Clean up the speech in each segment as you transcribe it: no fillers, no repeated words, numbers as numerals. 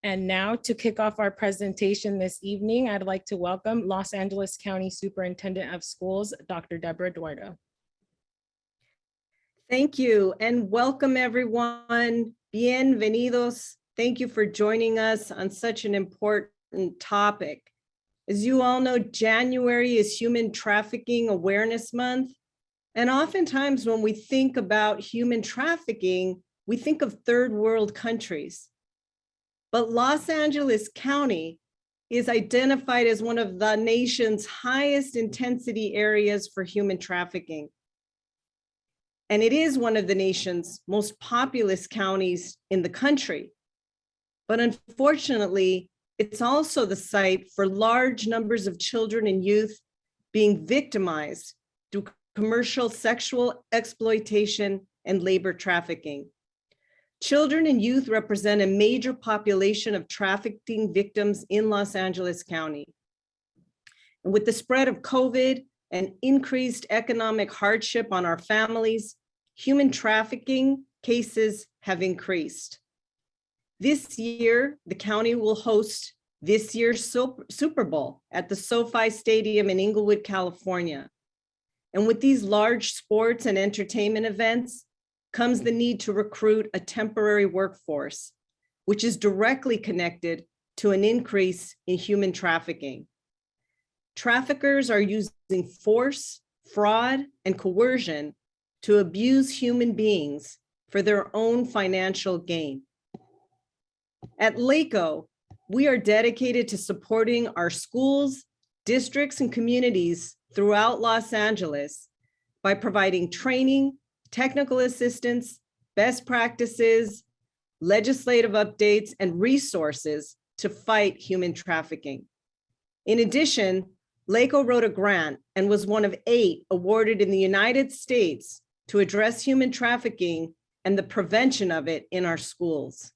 And now to kick off our presentation this evening, I'd like to welcome Los Angeles County Superintendent of Schools, Dr. Debra Duardo. Thank you and welcome everyone. Bienvenidos. Thank you for joining us on such an important topic. As you all know, January is Human Trafficking Awareness Month. And oftentimes when we think about human trafficking, we think of third world countries. But Los Angeles County is identified as one of the nation's highest intensity areas for human trafficking. And it is one of the nation's most populous counties in the country. But unfortunately, it's also the site for large numbers of children and youth being victimized through commercial sexual exploitation and labor trafficking. Children and youth represent a major population of trafficking victims in Los Angeles County. And with the spread of COVID and increased economic hardship on our families, human trafficking cases have increased. This year, the county will host this year's Super Bowl at the SoFi Stadium in Inglewood, California. And with these large sports and entertainment events comes the need to recruit a temporary workforce, which is directly connected to an increase in human trafficking. Traffickers are using force, fraud, and coercion to abuse human beings for their own financial gain. At LACO, we are dedicated to supporting our schools, districts, and communities throughout Los Angeles by providing training, technical assistance, best practices, legislative updates, and resources to fight human trafficking. In addition, LACO wrote a grant and was one of 8 awarded in the United States to address human trafficking and the prevention of it in our schools.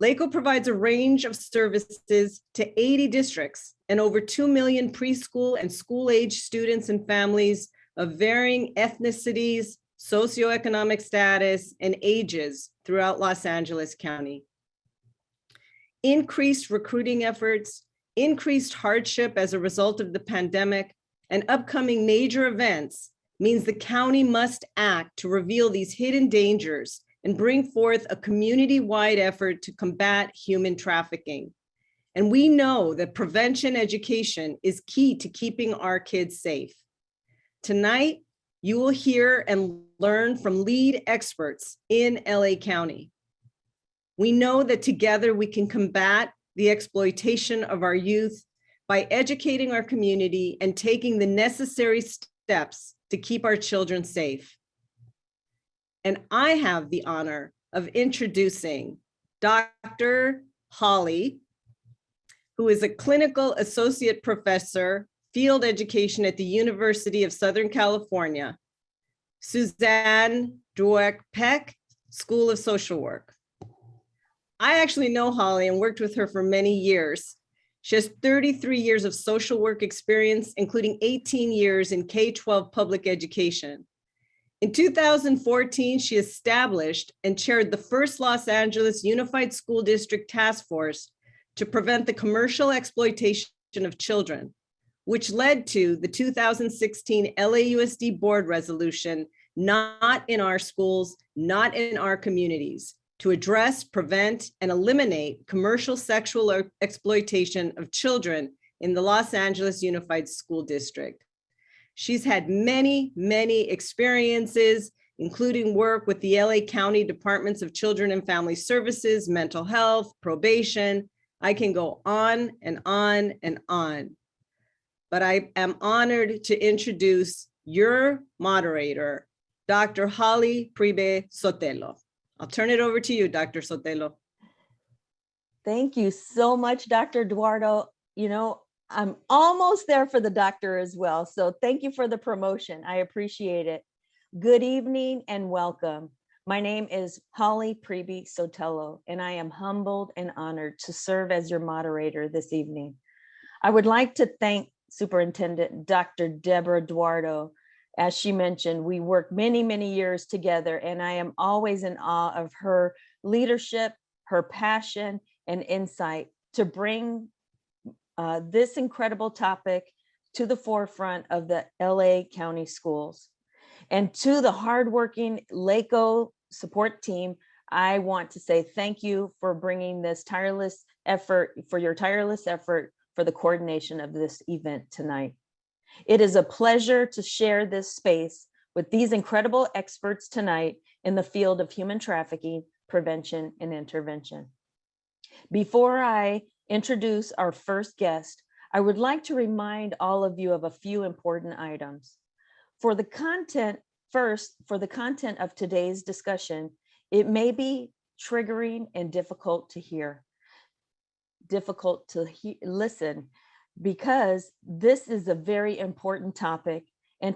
LACO provides a range of services to 80 districts and over 2 million preschool and school-age students and families of varying ethnicities, socioeconomic status, and ages throughout Los Angeles County. Increased recruiting efforts, increased hardship as a result of the pandemic, and upcoming major events means the county must act to reveal these hidden dangers and bring forth a community-wide effort to combat human trafficking. And we know that prevention education is key to keeping our kids safe. Tonight, you will hear and learn from lead experts in LA County. We know that together we can combat the exploitation of our youth by educating our community and taking the necessary steps to keep our children safe. And I have the honor of introducing Dr. Holly, who is a clinical associate professor, field education at the University of Southern California, Suzanne Dweck, School of Social Work. I actually know Holly and worked with her for many years. She has 33 years of social work experience, including 18 years in K-12 public education. In 2014, she established and chaired the first Los Angeles Unified School District Task Force to prevent the commercial exploitation of children, which led to the 2016 LAUSD board resolution, not in our schools, not in our communities, to address, prevent, and eliminate commercial sexual exploitation of children in the Los Angeles Unified School District. She's had many, many experiences, including work with the LA County Departments of Children and Family Services, mental health, probation. I can go on and on and on. But I am honored to introduce your moderator, Dr. Holly Pribe Sotelo. I'll turn it over to you, Dr. Sotelo. Thank you so much, Dr. Duardo. You know, I'm almost there for the doctor as well. So thank you for the promotion. I appreciate it. Good evening and welcome. My name is Holly Pribe Sotelo, and I am humbled and honored to serve as your moderator this evening. I would like to thank Superintendent Dr. Debra Duardo. As she mentioned, we worked many, many years together, and I am always in awe of her leadership, her passion, and insight to bring this incredible topic to the forefront of the LA County schools. And to the hardworking LACO support team, I want to say thank you for bringing this tireless effort, for your tireless effort for the coordination of this event tonight. It is a pleasure to share this space with these incredible experts tonight in the field of human trafficking, prevention, and intervention. Before I introduce our first guest, I would like to remind all of you of a few important items. For the content of today's discussion, it may be triggering and difficult to listen, because this is a very important topic, and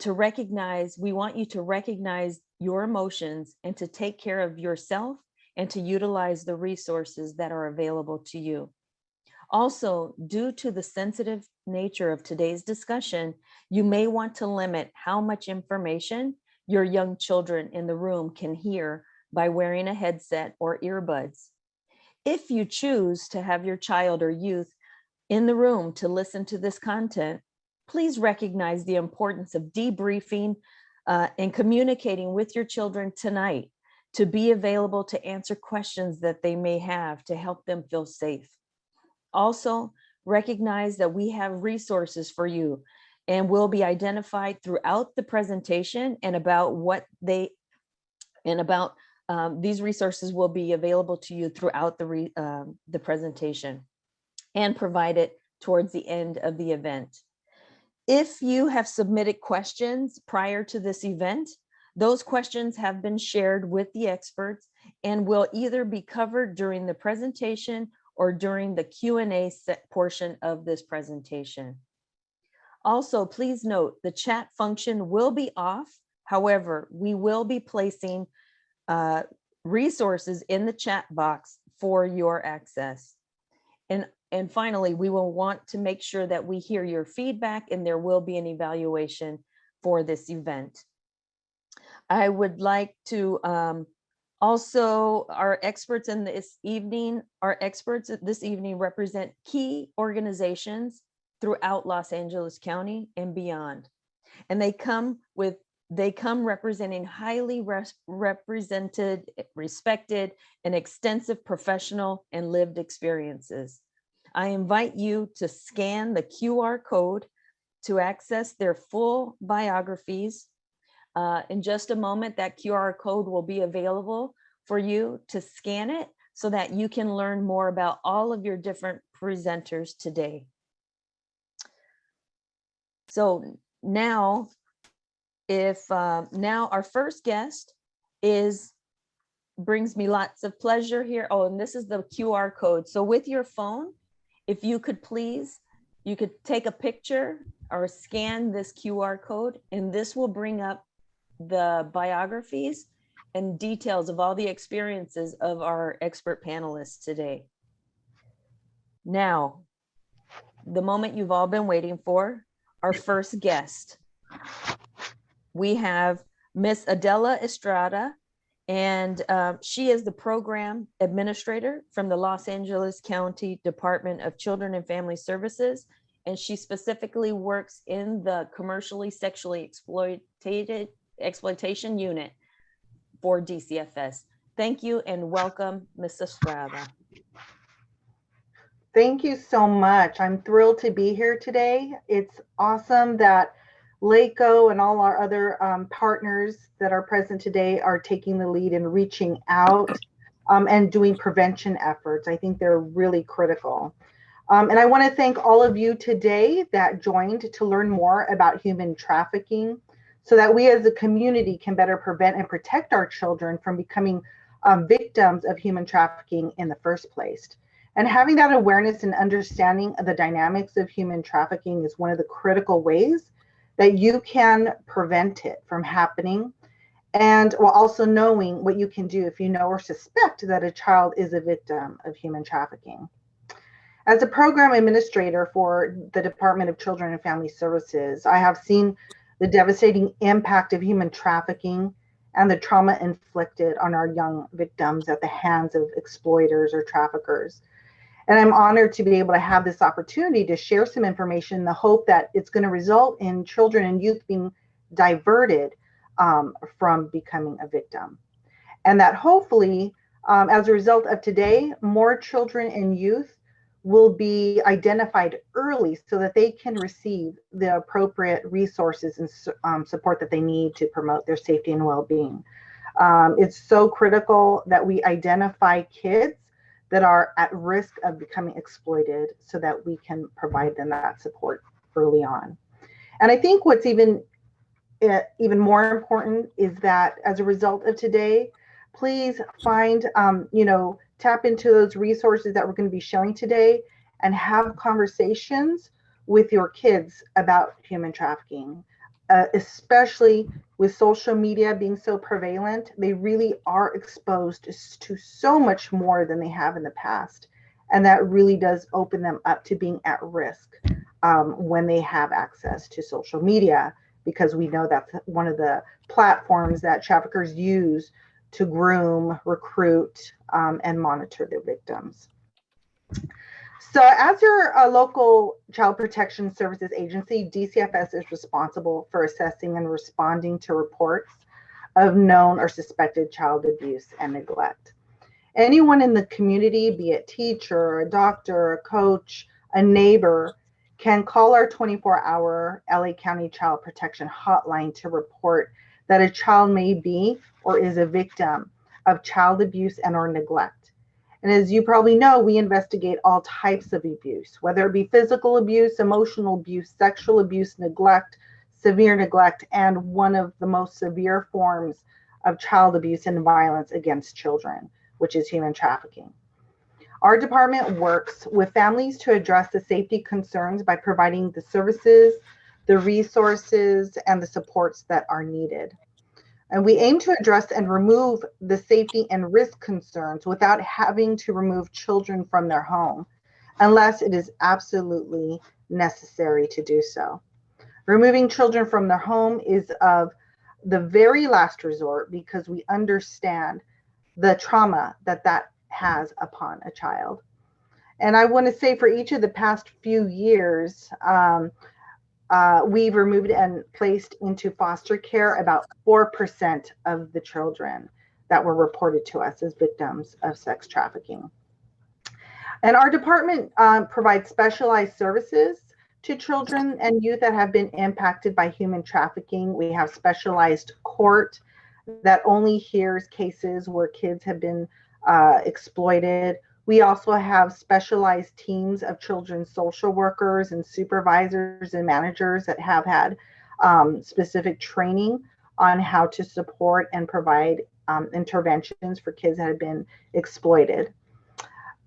we want you to recognize your emotions and to take care of yourself and to utilize the resources that are available to you. Also, due to the sensitive nature of today's discussion, you may want to limit how much information your young children in the room can hear by wearing a headset or earbuds. If you choose to have your child or youth in the room to listen to this content, please recognize the importance of debriefing and communicating with your children tonight to be available to answer questions that they may have to help them feel safe. Also, recognize that we have resources for you and will be identified throughout the presentation, and these resources will be available to you throughout the presentation and provided towards the end of the event. If you have submitted questions prior to this event, those questions have been shared with the experts and will either be covered during the presentation or during the Q&A portion of this presentation. Also, please note the chat function will be off. However, we will be placing resources in the chat box for your access. And finally, we will want to make sure that we hear your feedback, and there will be an evaluation for this event. I would like to also, our experts this evening represent key organizations throughout Los Angeles County and beyond. And they come representing highly represented, respected, and extensive professional and lived experiences. I invite you to scan the QR code to access their full biographies. In just a moment, that QR code will be available for you to scan it so that you can learn more about all of your different presenters today. So now, now our first guest brings me lots of pleasure here. Oh, and this is the QR code. So with your phone, if you could please, you could take a picture or scan this QR code, and this will bring up the biographies and details of all the experiences of our expert panelists today. Now, the moment you've all been waiting for, our first guest. We have Miss Adela Estrada, and she is the program administrator from the Los Angeles County Department of Children and Family Services, and she specifically works in the commercially sexually exploitation unit for DCFS. Thank you and welcome, Ms. Estrada. Thank you so much. I'm thrilled to be here today. It's awesome that LACO and all our other partners that are present today are taking the lead in reaching out and doing prevention efforts. I think they're really critical. And I want to thank all of you today that joined to learn more about human trafficking, so that we as a community can better prevent and protect our children from becoming victims of human trafficking in the first place. And having that awareness and understanding of the dynamics of human trafficking is one of the critical ways that you can prevent it from happening, and while also knowing what you can do if you know or suspect that a child is a victim of human trafficking. As a program administrator for the Department of Children and Family Services, I have seen the devastating impact of human trafficking and the trauma inflicted on our young victims at the hands of exploiters or traffickers. And I'm honored to be able to have this opportunity to share some information in the hope that it's going to result in children and youth being diverted from becoming a victim. And that hopefully, as a result of today, more children and youth will be identified early so that they can receive the appropriate resources and support that they need to promote their safety and well-being. It's so critical that we identify kids that are at risk of becoming exploited so that we can provide them that support early on. And I think what's even more important is that as a result of today, please find, tap into those resources that we're going to be showing today and have conversations with your kids about human trafficking, especially with social media being so prevalent. They really are exposed to so much more than they have in the past. And that really does open them up to being at risk when they have access to social media, because we know that's one of the platforms that traffickers use to groom, recruit, and monitor their victims. So as your local child protection services agency, DCFS is responsible for assessing and responding to reports of known or suspected child abuse and neglect. Anyone in the community, be it teacher, a doctor, a coach, a neighbor, can call our 24-hour LA County Child Protection Hotline to report that a child may be or is a victim of child abuse and or neglect. And as you probably know, we investigate all types of abuse, whether it be physical abuse, emotional abuse, sexual abuse, neglect, severe neglect, and one of the most severe forms of child abuse and violence against children, which is human trafficking. Our department works with families to address the safety concerns by providing the services, the resources, and the supports that are needed. And we aim to address and remove the safety and risk concerns without having to remove children from their home, unless it is absolutely necessary to do so. Removing children from their home is of the very last resort because we understand the trauma that has upon a child. And I want to say for each of the past few years, we've removed and placed into foster care about 4% of the children that were reported to us as victims of sex trafficking. And our department provides specialized services to children and youth that have been impacted by human trafficking. We have specialized court that only hears cases where kids have been exploited. We also have specialized teams of children's social workers and supervisors and managers that have had specific training on how to support and provide interventions for kids that have been exploited.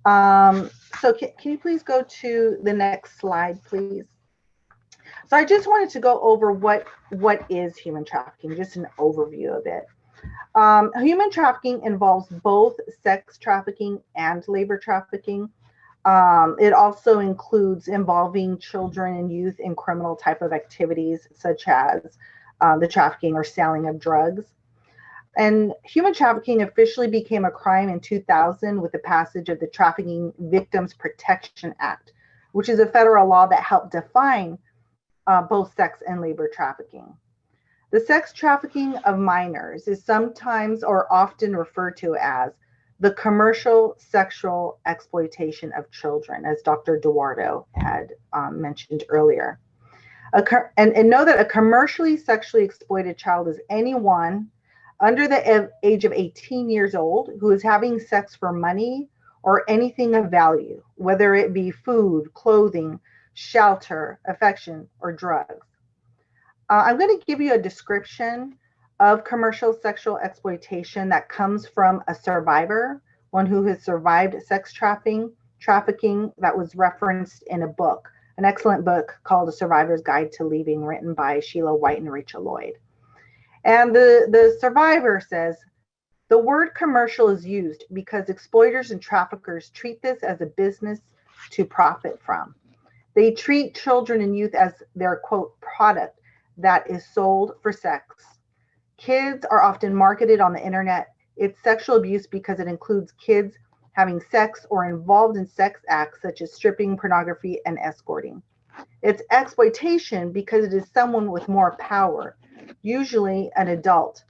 So can you please go to the next slide, please? So I just wanted to go over what is human trafficking, just an overview of it. Human trafficking involves both sex trafficking and labor trafficking. It also includes involving children and youth in criminal type of activities, such as the trafficking or selling of drugs. And human trafficking officially became a crime in 2000 with the passage of the Trafficking Victims Protection Act, which is a federal law that helped define both sex and labor trafficking. The sex trafficking of minors is sometimes or often referred to as the commercial sexual exploitation of children, as Dr. Duardo had mentioned earlier. And know that a commercially sexually exploited child is anyone under the age of 18 years old who is having sex for money or anything of value, whether it be food, clothing, shelter, affection, or drugs. I'm going to give you a description of commercial sexual exploitation that comes from a survivor, one who has survived sex trafficking that was referenced in a book, an excellent book called A Survivor's Guide to Leaving, written by Sheila White and Rachel Lloyd. And the survivor says, the word commercial is used because exploiters and traffickers treat this as a business to profit from. They treat children and youth as their, quote, product that is sold for sex. Kids are often marketed on the internet. It's sexual abuse because it includes kids having sex or involved in sex acts such as stripping, pornography, and escorting. It's exploitation because it is someone with more power, usually an adult,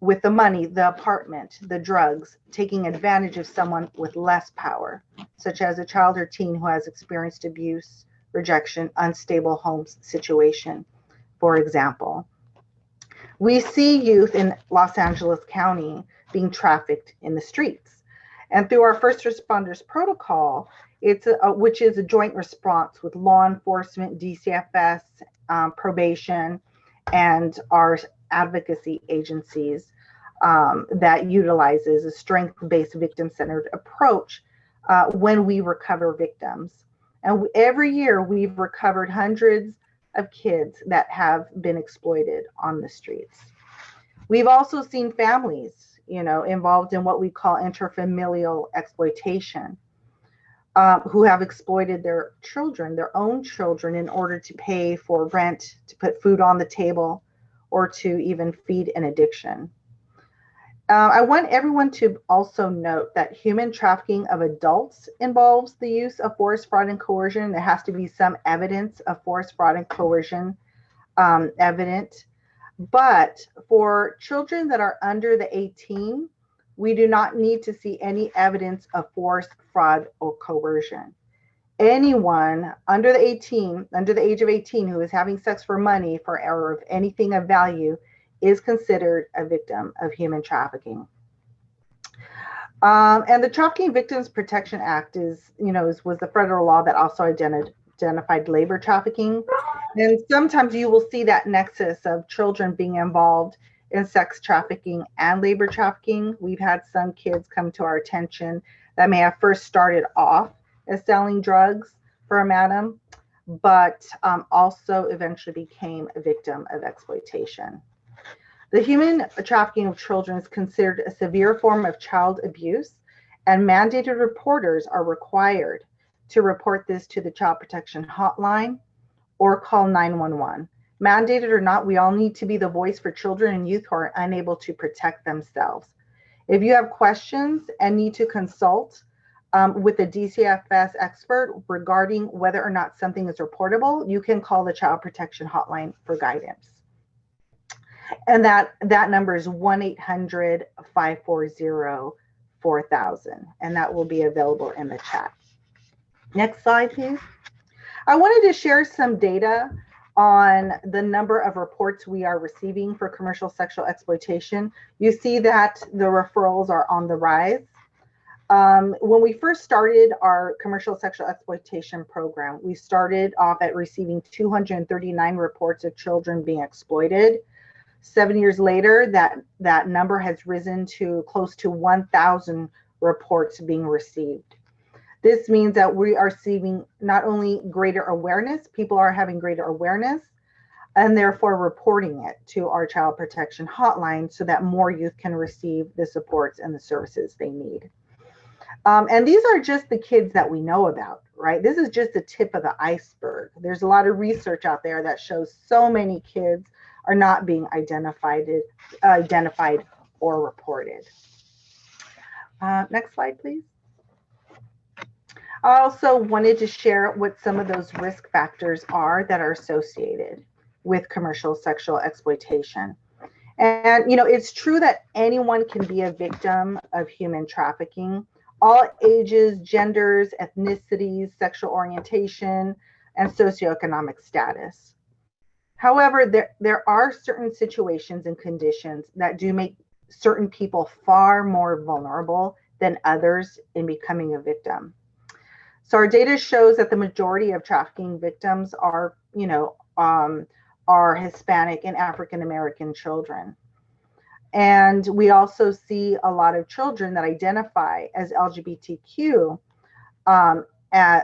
with the money, the apartment, the drugs, taking advantage of someone with less power, such as a child or teen who has experienced abuse, rejection, unstable home situation, for example. We see youth in Los Angeles County being trafficked in the streets. And through our first responders protocol, which is a joint response with law enforcement, DCFS, probation, and our advocacy agencies that utilizes a strength-based victim-centered approach when we recover victims. And every year we've recovered hundreds of kids that have been exploited on the streets. We've also seen families, involved in what we call interfamilial exploitation, who have exploited their children, their own children, in order to pay for rent, to put food on the table, or to even feed an addiction. I want everyone to also note that human trafficking of adults involves the use of force, fraud, and coercion. There has to be some evidence of force, fraud, and coercion evident. But for children that are under the 18, we do not need to see any evidence of force, fraud, or coercion. Anyone under the age of 18 who is having sex for money or of anything of value is considered a victim of human trafficking. And the Trafficking Victims Protection Act was the federal law that also identified labor trafficking. And sometimes you will see that nexus of children being involved in sex trafficking and labor trafficking. We've had some kids come to our attention that may have first started off as selling drugs for a madam, but also eventually became a victim of exploitation. The human trafficking of children is considered a severe form of child abuse, and mandated reporters are required to report this to the Child Protection Hotline or call 911. Mandated or not, we all need to be the voice for children and youth who are unable to protect themselves. If you have questions and need to consult with a DCFS expert regarding whether or not something is reportable, you can call the Child Protection Hotline for guidance. And that number is 1-800-540-4000, and that will be available in the chat. Next slide, please. I wanted to share some data on the number of reports we are receiving for commercial sexual exploitation. You see that the referrals are on the rise. When we first started our commercial sexual exploitation program, we started off at receiving 239 reports of children being exploited. 7 years later, that number has risen to close to 1,000 reports being received. This means that we are receiving not only greater awareness, people are having greater awareness, and therefore reporting it to our Child Protection Hotline so that more youth can receive the supports and the services they need. And these are just the kids that we know about, right? This is just the tip of the iceberg. There's a lot of research out there that shows so many kids are not being identified or reported. Next slide, please. I also wanted to share what some of those risk factors are that are associated with commercial sexual exploitation. And, it's true that anyone can be a victim of human trafficking. All ages, genders, ethnicities, sexual orientation, and socioeconomic status. However, there are certain situations and conditions that do make certain people far more vulnerable than others in becoming a victim. So our data shows that the majority of trafficking victims are Hispanic and African American children. And we also see a lot of children that identify as LGBTQ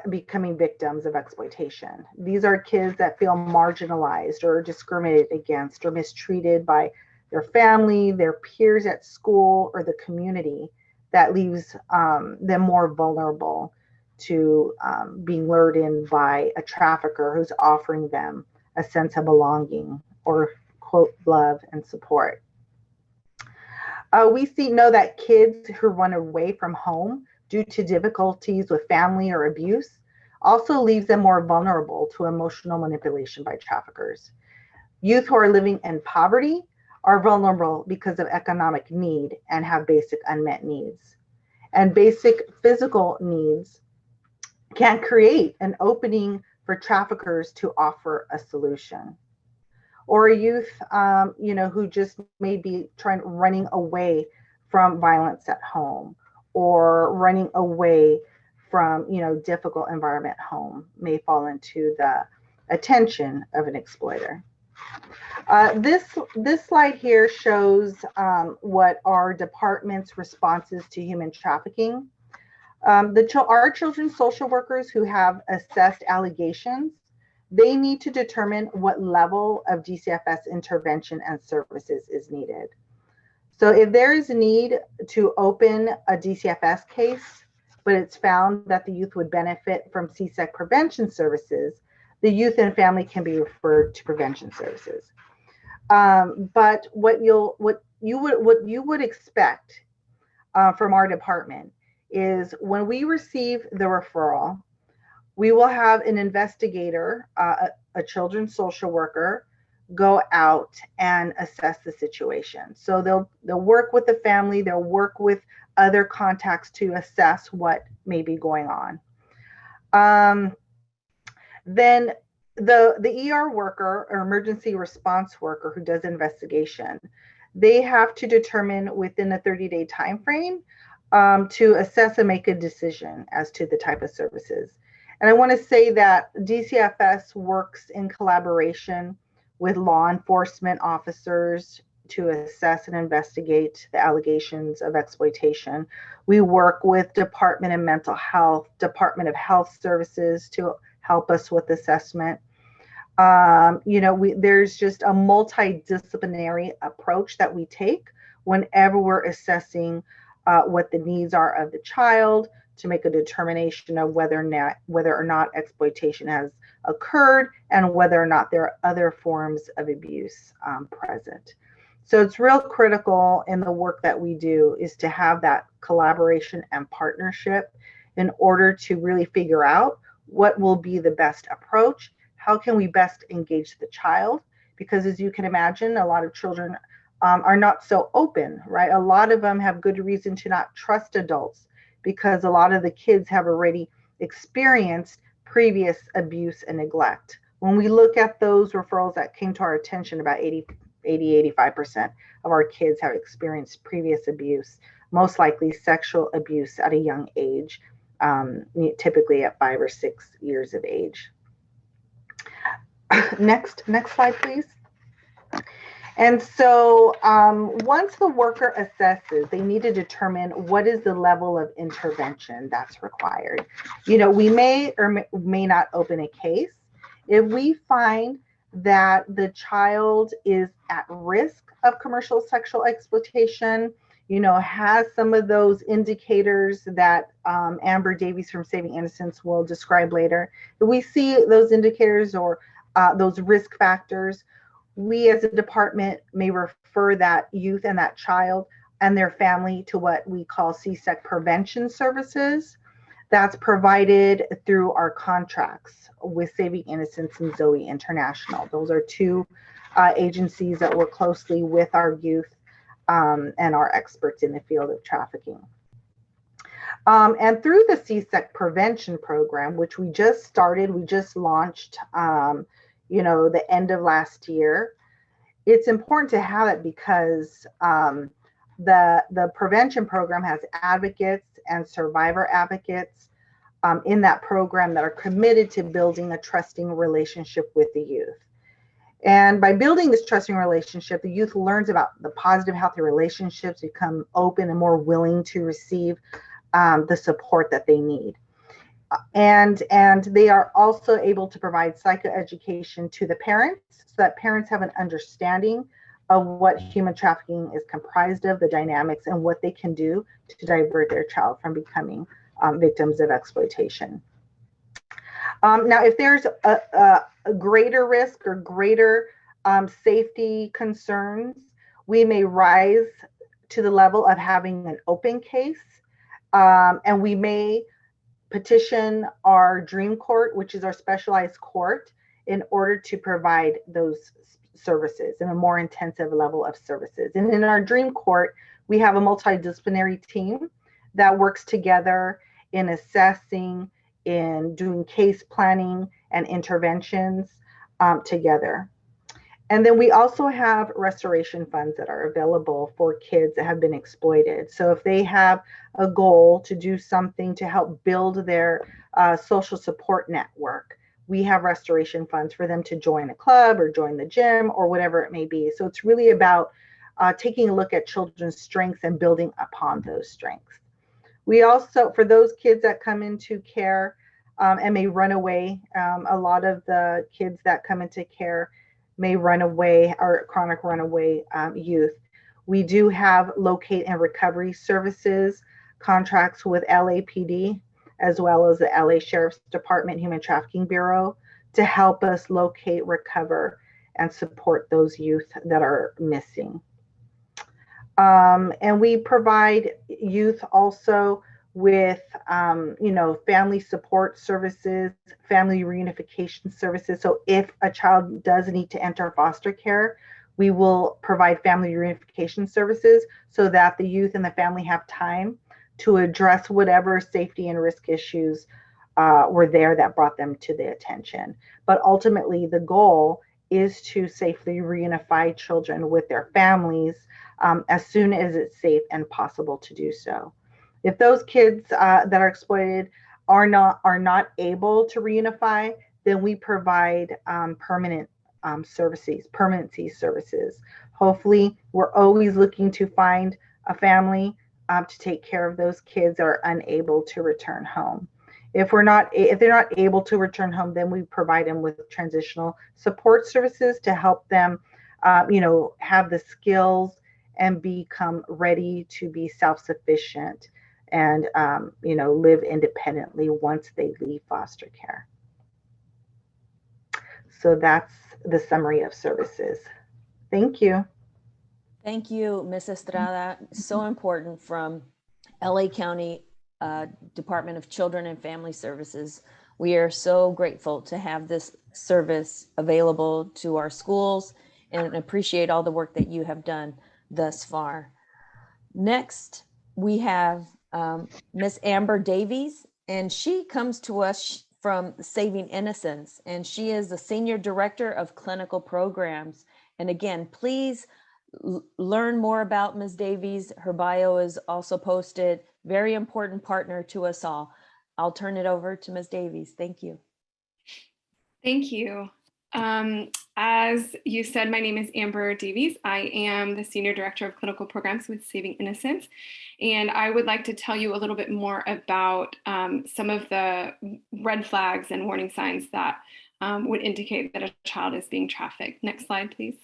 becoming victims of exploitation. These are kids that feel marginalized or discriminated against or mistreated by their family, their peers at school, or the community, that leaves them more vulnerable to being lured in by a trafficker who's offering them a sense of belonging or, quote, love and support. We know that kids who run away from home due to difficulties with family or abuse also leaves them more vulnerable to emotional manipulation by traffickers. Youth who are living in poverty are vulnerable because of economic need and have basic unmet needs. And basic physical needs can create an opening for traffickers to offer a solution. Or a youth, who just may be running away from violence at home, or running away from, difficult environment home, may fall into the attention of an exploiter. This slide here shows what our department's responses to human trafficking. Our children's social workers who have assessed allegations, they need to determine what level of DCFS intervention and services is needed. So if there is a need to open a DCFS case, but it's found that the youth would benefit from CSEC prevention services, the youth and family can be referred to prevention services. But what you would expect from our department is when we receive the referral, we will have an investigator, a children's social worker, go out and assess the situation. So they'll work with the family, they'll work with other contacts to assess what may be going on. Then the ER worker or emergency response worker who does investigation, they have to determine within a 30-day time frame to assess and make a decision as to the type of services. And I want to say that DCFS works in collaboration with law enforcement officers to assess and investigate the allegations of exploitation. We work with Department of Mental Health, Department of Health Services to help us with assessment. There's just a multidisciplinary approach that we take whenever we're assessing what the needs are of the child, to make a determination of whether or not exploitation has occurred and whether or not there are other forms of abuse present. So it's real critical in the work that we do is to have that collaboration and partnership in order to really figure out what will be the best approach. How can we best engage the child? Because as you can imagine, a lot of children are not so open, right? A lot of them have good reason to not trust adults because a lot of the kids have already experienced previous abuse and neglect. When we look at those referrals that came to our attention, about 85% of our kids have experienced previous abuse, most likely sexual abuse at a young age, typically at 5 or 6 years of age. Next slide, please. And so once the worker assesses, they need to determine what is the level of intervention that's required. We may or may not open a case. If we find that the child is at risk of commercial sexual exploitation, has some of those indicators that Amber Davies from Saving Innocence will describe later. If we see those indicators or those risk factors, we as a department may refer that youth and that child and their family to what we call CSEC prevention services. That's provided through our contracts with Saving Innocence and Zoe International. Those are two agencies that work closely with our youth and our experts in the field of trafficking. And through the CSEC prevention program, which we just started, we just launched the end of last year, it's important to have it because the prevention program has advocates and survivor advocates in that program that are committed to building a trusting relationship with the youth. And by building this trusting relationship, the youth learns about the positive, healthy relationships, become open and more willing to receive the support that they need. And they are also able to provide psychoeducation to the parents so that parents have an understanding of what human trafficking is comprised of, the dynamics, and what they can do to divert their child from becoming victims of exploitation. Now, if there's a greater risk or greater safety concerns, we may rise to the level of having an open case. And we may petition our dream court, which is our specialized court, in order to provide those services in a more intensive level of services. And in our dream court, we have a multidisciplinary team that works together in assessing, in doing case planning and interventions together. And then we also have restoration funds that are available for kids that have been exploited. So if they have a goal to do something to help build their social support network, we have restoration funds for them to join a club or join the gym or whatever it may be. So it's really about taking a look at children's strengths and building upon those strengths. We also, for those kids that come into care and may run away, a lot of the kids that come into care may run away, or chronic runaway youth. We do have locate and recovery services, contracts with LAPD, as well as the LA Sheriff's Department Human Trafficking Bureau, to help us locate, recover, and support those youth that are missing. And we provide youth also with, family support services, family reunification services. So if a child does need to enter foster care, we will provide family reunification services so that the youth and the family have time to address whatever safety and risk issues were there that brought them to the attention. But ultimately, the goal is to safely reunify children with their families as soon as it's safe and possible to do so. If those kids that are exploited are not able to reunify, then we provide permanency services. Hopefully, we're always looking to find a family to take care of those kids that are unable to return home. If they're not able to return home, then we provide them with transitional support services to help them, have the skills and become ready to be self-sufficient and live independently once they leave foster care. So that's the summary of services. Thank you. Thank you, Ms. Estrada. So important from LA County Department of Children and Family Services. We are so grateful to have this service available to our schools and appreciate all the work that you have done thus far. Next, we have Ms. Amber Davies, and she comes to us from Saving Innocence, and she is the Senior Director of Clinical Programs. And again, please learn more about Ms. Davies. Her bio is also posted. Very important partner to us all. I'll turn it over to Ms. Davies. Thank you. Thank you. As you said, my name is Amber Davies. I am the Senior Director of Clinical Programs with Saving Innocence. And I would like to tell you a little bit more about some of the red flags and warning signs that would indicate that a child is being trafficked. Next slide, please.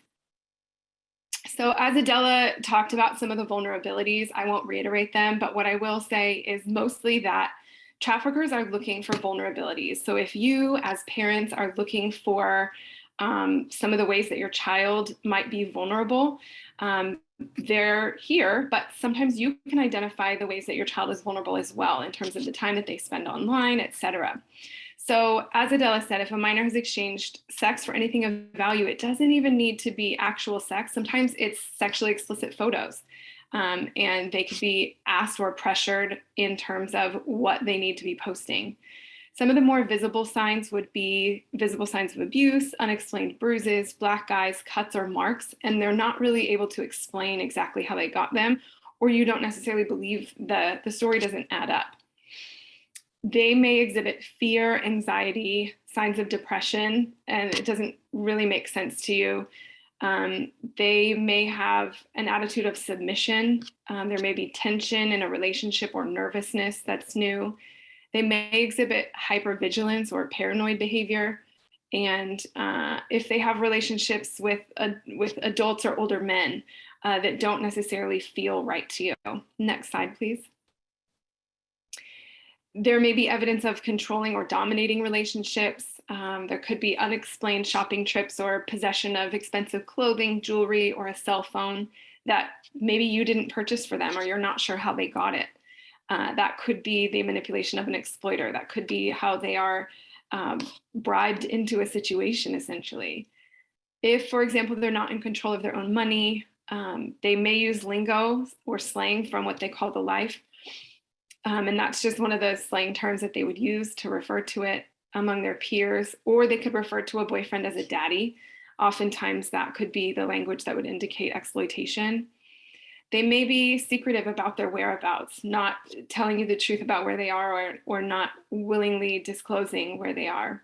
So as Adela talked about some of the vulnerabilities, I won't reiterate them, but what I will say is mostly that traffickers are looking for vulnerabilities. So if you as parents are looking for some of the ways that your child might be vulnerable, they're here, but sometimes you can identify the ways that your child is vulnerable as well in terms of the time that they spend online, etc. So as Adela said, if a minor has exchanged sex for anything of value, it doesn't even need to be actual sex. Sometimes it's sexually explicit photos. And they could be asked or pressured in terms of what they need to be posting. Some of the more visible signs would be visible signs of abuse, unexplained bruises, black eyes, cuts, or marks, and they're not really able to explain exactly how they got them, or you don't necessarily believe the story doesn't add up. They may exhibit fear, anxiety, signs of depression, and it doesn't really make sense to you. They may have an attitude of submission. There may be tension in a relationship or nervousness that's new. They may exhibit hypervigilance or paranoid behavior. And if they have relationships with adults or older men that don't necessarily feel right to you. Next slide, please. There may be evidence of controlling or dominating relationships. There could be unexplained shopping trips or possession of expensive clothing, jewelry, or a cell phone. that maybe you didn't purchase for them or you're not sure how they got it. That could be the manipulation of an exploiter. That could be how they are bribed into a situation, essentially. If, for example, they're not in control of their own money, they may use lingo or slang from what they call the life. And that's just one of the slang terms that they would use to refer to it among their peers, or they could refer to a boyfriend as a daddy. Oftentimes that could be the language that would indicate exploitation. They may be secretive about their whereabouts, not telling you the truth about where they are, or not willingly disclosing where they are.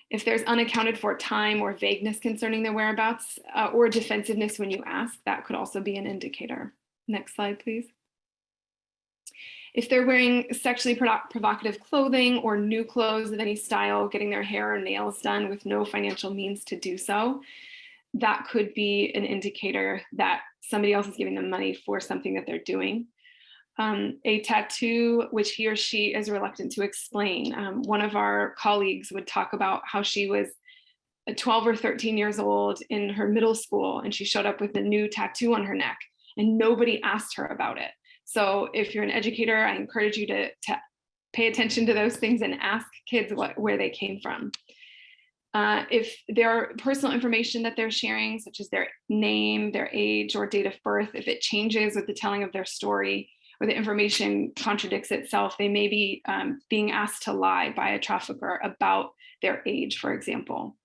If there's unaccounted for time or vagueness concerning their whereabouts, or defensiveness when you ask, that could also be an indicator. Next slide, please. If they're wearing sexually provocative clothing or new clothes of any style, getting their hair or nails done with no financial means to do so, that could be an indicator that somebody else is giving them money for something that they're doing. A tattoo, which he or she is reluctant to explain. One of our colleagues would talk about how she was 12 or 13 years old in her middle school, and she showed up with a new tattoo on her neck, and nobody asked her about it. So if you're an educator, I encourage you to pay attention to those things and ask kids where they came from. If there are personal information that they're sharing, such as their name, their age, or date of birth, if it changes with the telling of their story, or the information contradicts itself, they may be being asked to lie by a trafficker about their age, for example.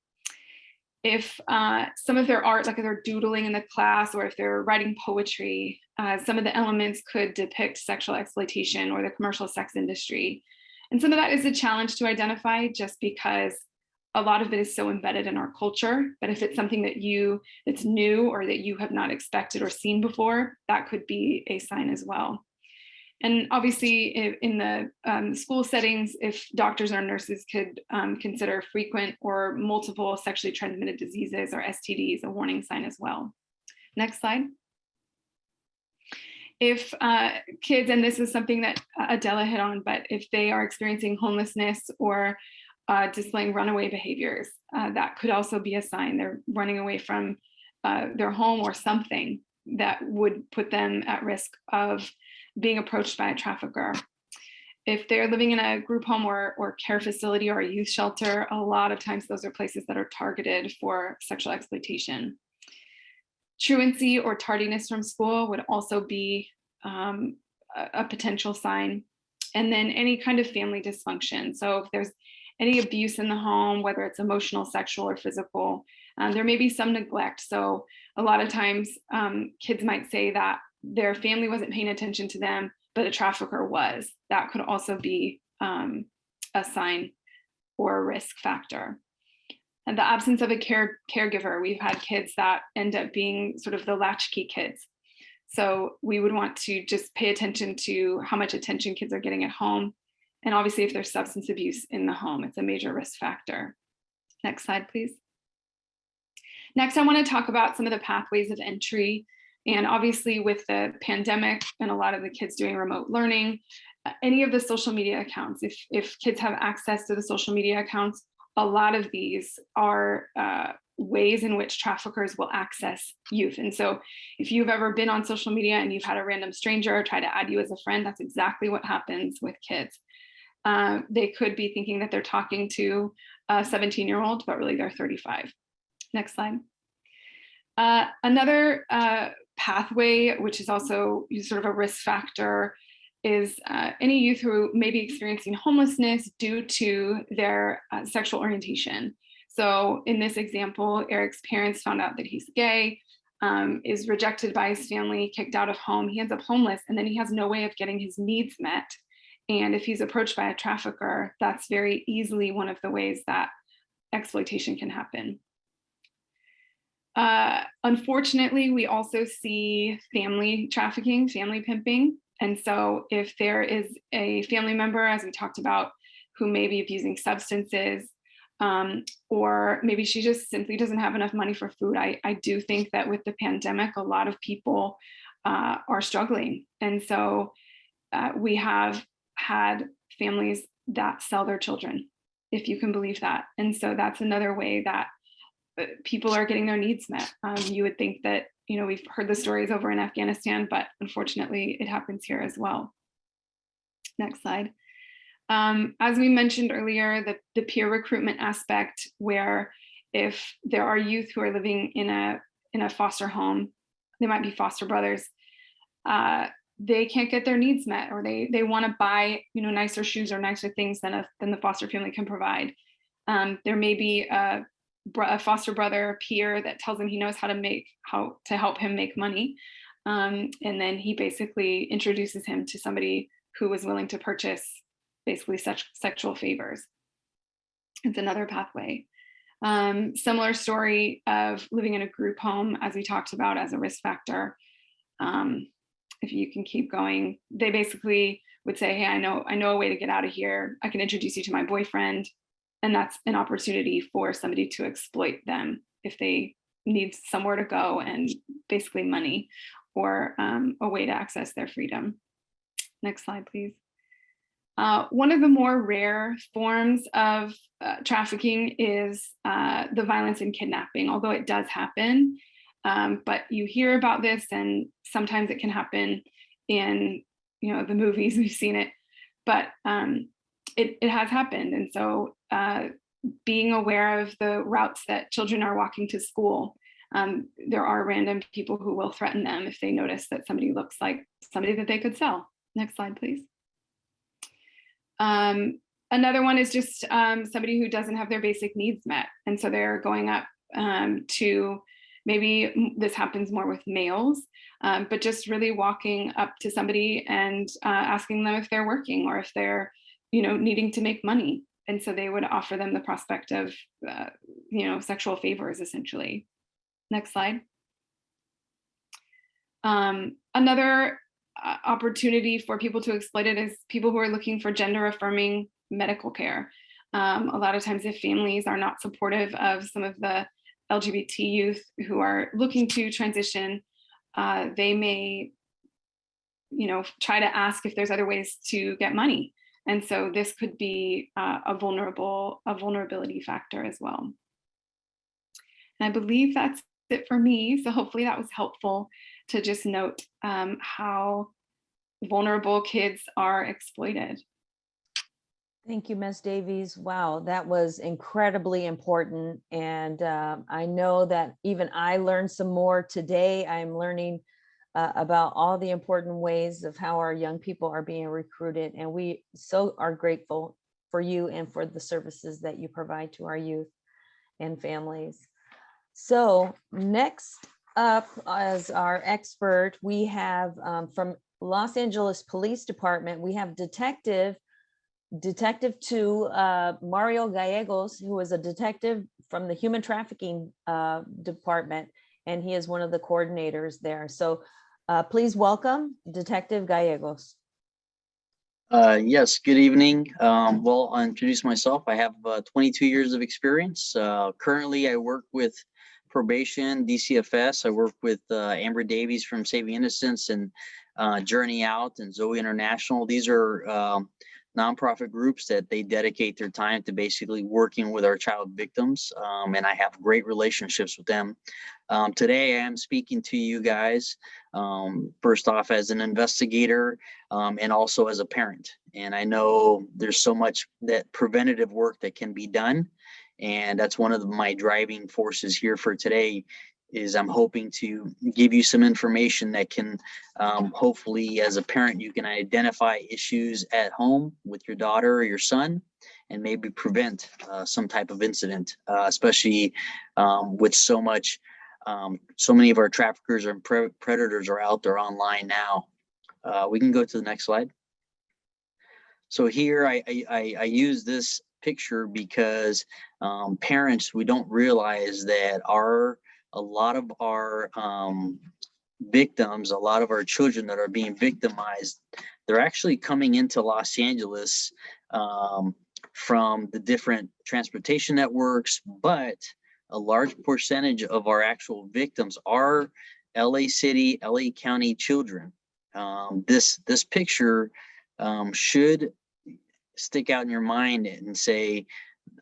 If some of their art, like if they're doodling in the class, or if they're writing poetry, some of the elements could depict sexual exploitation or the commercial sex industry. And some of that is a challenge to identify, just because a lot of it is so embedded in our culture. But if it's something that's new or that you have not expected or seen before, that could be a sign as well. And obviously in the school settings, if doctors or nurses could consider frequent or multiple sexually transmitted diseases or STDs a warning sign as well. Next slide. If kids, and this is something that Adela hit on, but if they are experiencing homelessness or displaying runaway behaviors, that could also be a sign they're running away from their home or something that would put them at risk of being approached by a trafficker. If they're living in a group home or care facility or a youth shelter, a lot of times those are places that are targeted for sexual exploitation. Truancy or tardiness from school would also be a potential sign. And then any kind of family dysfunction. So if there's any abuse in the home, whether it's emotional, sexual, or physical, there may be some neglect. So a lot of times kids might say that their family wasn't paying attention to them, but a trafficker was. That could also be a sign or a risk factor. And the absence of a caregiver. We've had kids that end up being sort of the latchkey kids. So we would want to just pay attention to how much attention kids are getting at home. And obviously if there's substance abuse in the home, it's a major risk factor. Next slide, please. Next, I want to talk about some of the pathways of entry. And obviously with the pandemic and a lot of the kids doing remote learning, any of the social media accounts, if kids have access to the social media accounts, a lot of these are ways in which traffickers will access youth. And so if you've ever been on social media and you've had a random stranger try to add you as a friend, that's exactly what happens with kids. They could be thinking that they're talking to a 17-year-old, but really they're 35. Next slide. Another pathway, which is also sort of a risk factor, is any youth who may be experiencing homelessness due to their sexual orientation. So in this example, Eric's parents found out that he's gay, is rejected by his family, kicked out of home. He ends up homeless, and then he has no way of getting his needs met. And if he's approached by a trafficker, that's very easily one of the ways that exploitation can happen. Unfortunately, we also see family trafficking, family pimping. And so if there is a family member, as we talked about, who may be abusing substances, or maybe she just simply doesn't have enough money for food. I do think that with the pandemic, a lot of people are struggling. And so we have had families that sell their children, if you can believe that. And so that's another way that people are getting their needs met. You would think that we've heard the stories over in Afghanistan, but unfortunately it happens here as well. Next slide. As we mentioned earlier, the peer recruitment aspect, where if there are youth who are living in a foster home, they might be foster brothers, they can't get their needs met, or they want to buy nicer shoes or nicer things than the foster family can provide. There may be a foster brother peer that tells him he knows how to help him make money, and then he basically introduces him to somebody who was willing to purchase basically such sexual favors. It's another pathway. Similar story of living in a group home, as we talked about, as a risk factor. If you can keep going, they basically would say, hey, I know a way to get out of here. I can introduce you to my boyfriend. And that's an opportunity for somebody to exploit them if they need somewhere to go and basically money, or a way to access their freedom. Next slide, please. One of the more rare forms of trafficking is the violence and kidnapping, although it does happen. But you hear about this, and sometimes it can happen in the movies. We've seen it, but it has happened. And so being aware of the routes that children are walking to school, there are random people who will threaten them if they notice that somebody looks like somebody that they could sell. Next slide, please. Another one is just somebody who doesn't have their basic needs met. And so they're going up to, maybe this happens more with males, but just really walking up to somebody and asking them if they're working, or if they're, needing to make money. And so they would offer them the prospect of, sexual favors, essentially. Next slide. Another opportunity for people to exploit it is people who are looking for gender affirming medical care. A lot of times, if families are not supportive of some of the LGBT youth who are looking to transition, they may, try to ask if there's other ways to get money. And so this could be a vulnerability factor as well. And I believe that's it for me. So hopefully that was helpful to just note how vulnerable kids are exploited. Thank you, Ms. Davies. Wow, that was incredibly important. And I know that even I learned some more today. I'm learning about all the important ways of how our young people are being recruited. And we so are grateful for you and for the services that you provide to our youth and families. So next up as our expert, we have from Los Angeles Police Department, we have Detective 2, Mario Gallegos, who is a detective from the Human Trafficking Department, and he is one of the coordinators there. So please welcome Detective Gallegos. Yes, good evening. Well, I'll introduce myself. I have 22 years of experience. Currently, I work with probation, DCFS. I work with Amber Davies from Saving Innocence and Journey Out and Zoe International. These are nonprofit groups that they dedicate their time to basically working with our child victims, and I have great relationships with them. Today I am speaking to you guys first off as an investigator and also as a parent, and I know there's so much that preventative work that can be done, and that's one of my driving forces here for today. Is I'm hoping to give you some information that can hopefully, as a parent, you can identify issues at home with your daughter or your son and maybe prevent some type of incident, especially with so many of our traffickers and predators are out there online now. We can go to the next slide. So here I use this picture because parents, we don't realize that a lot of our victims, a lot of our children that are being victimized, they're actually coming into Los Angeles from the different transportation networks, but a large percentage of our actual victims are LA City, LA County children. This picture should stick out in your mind and say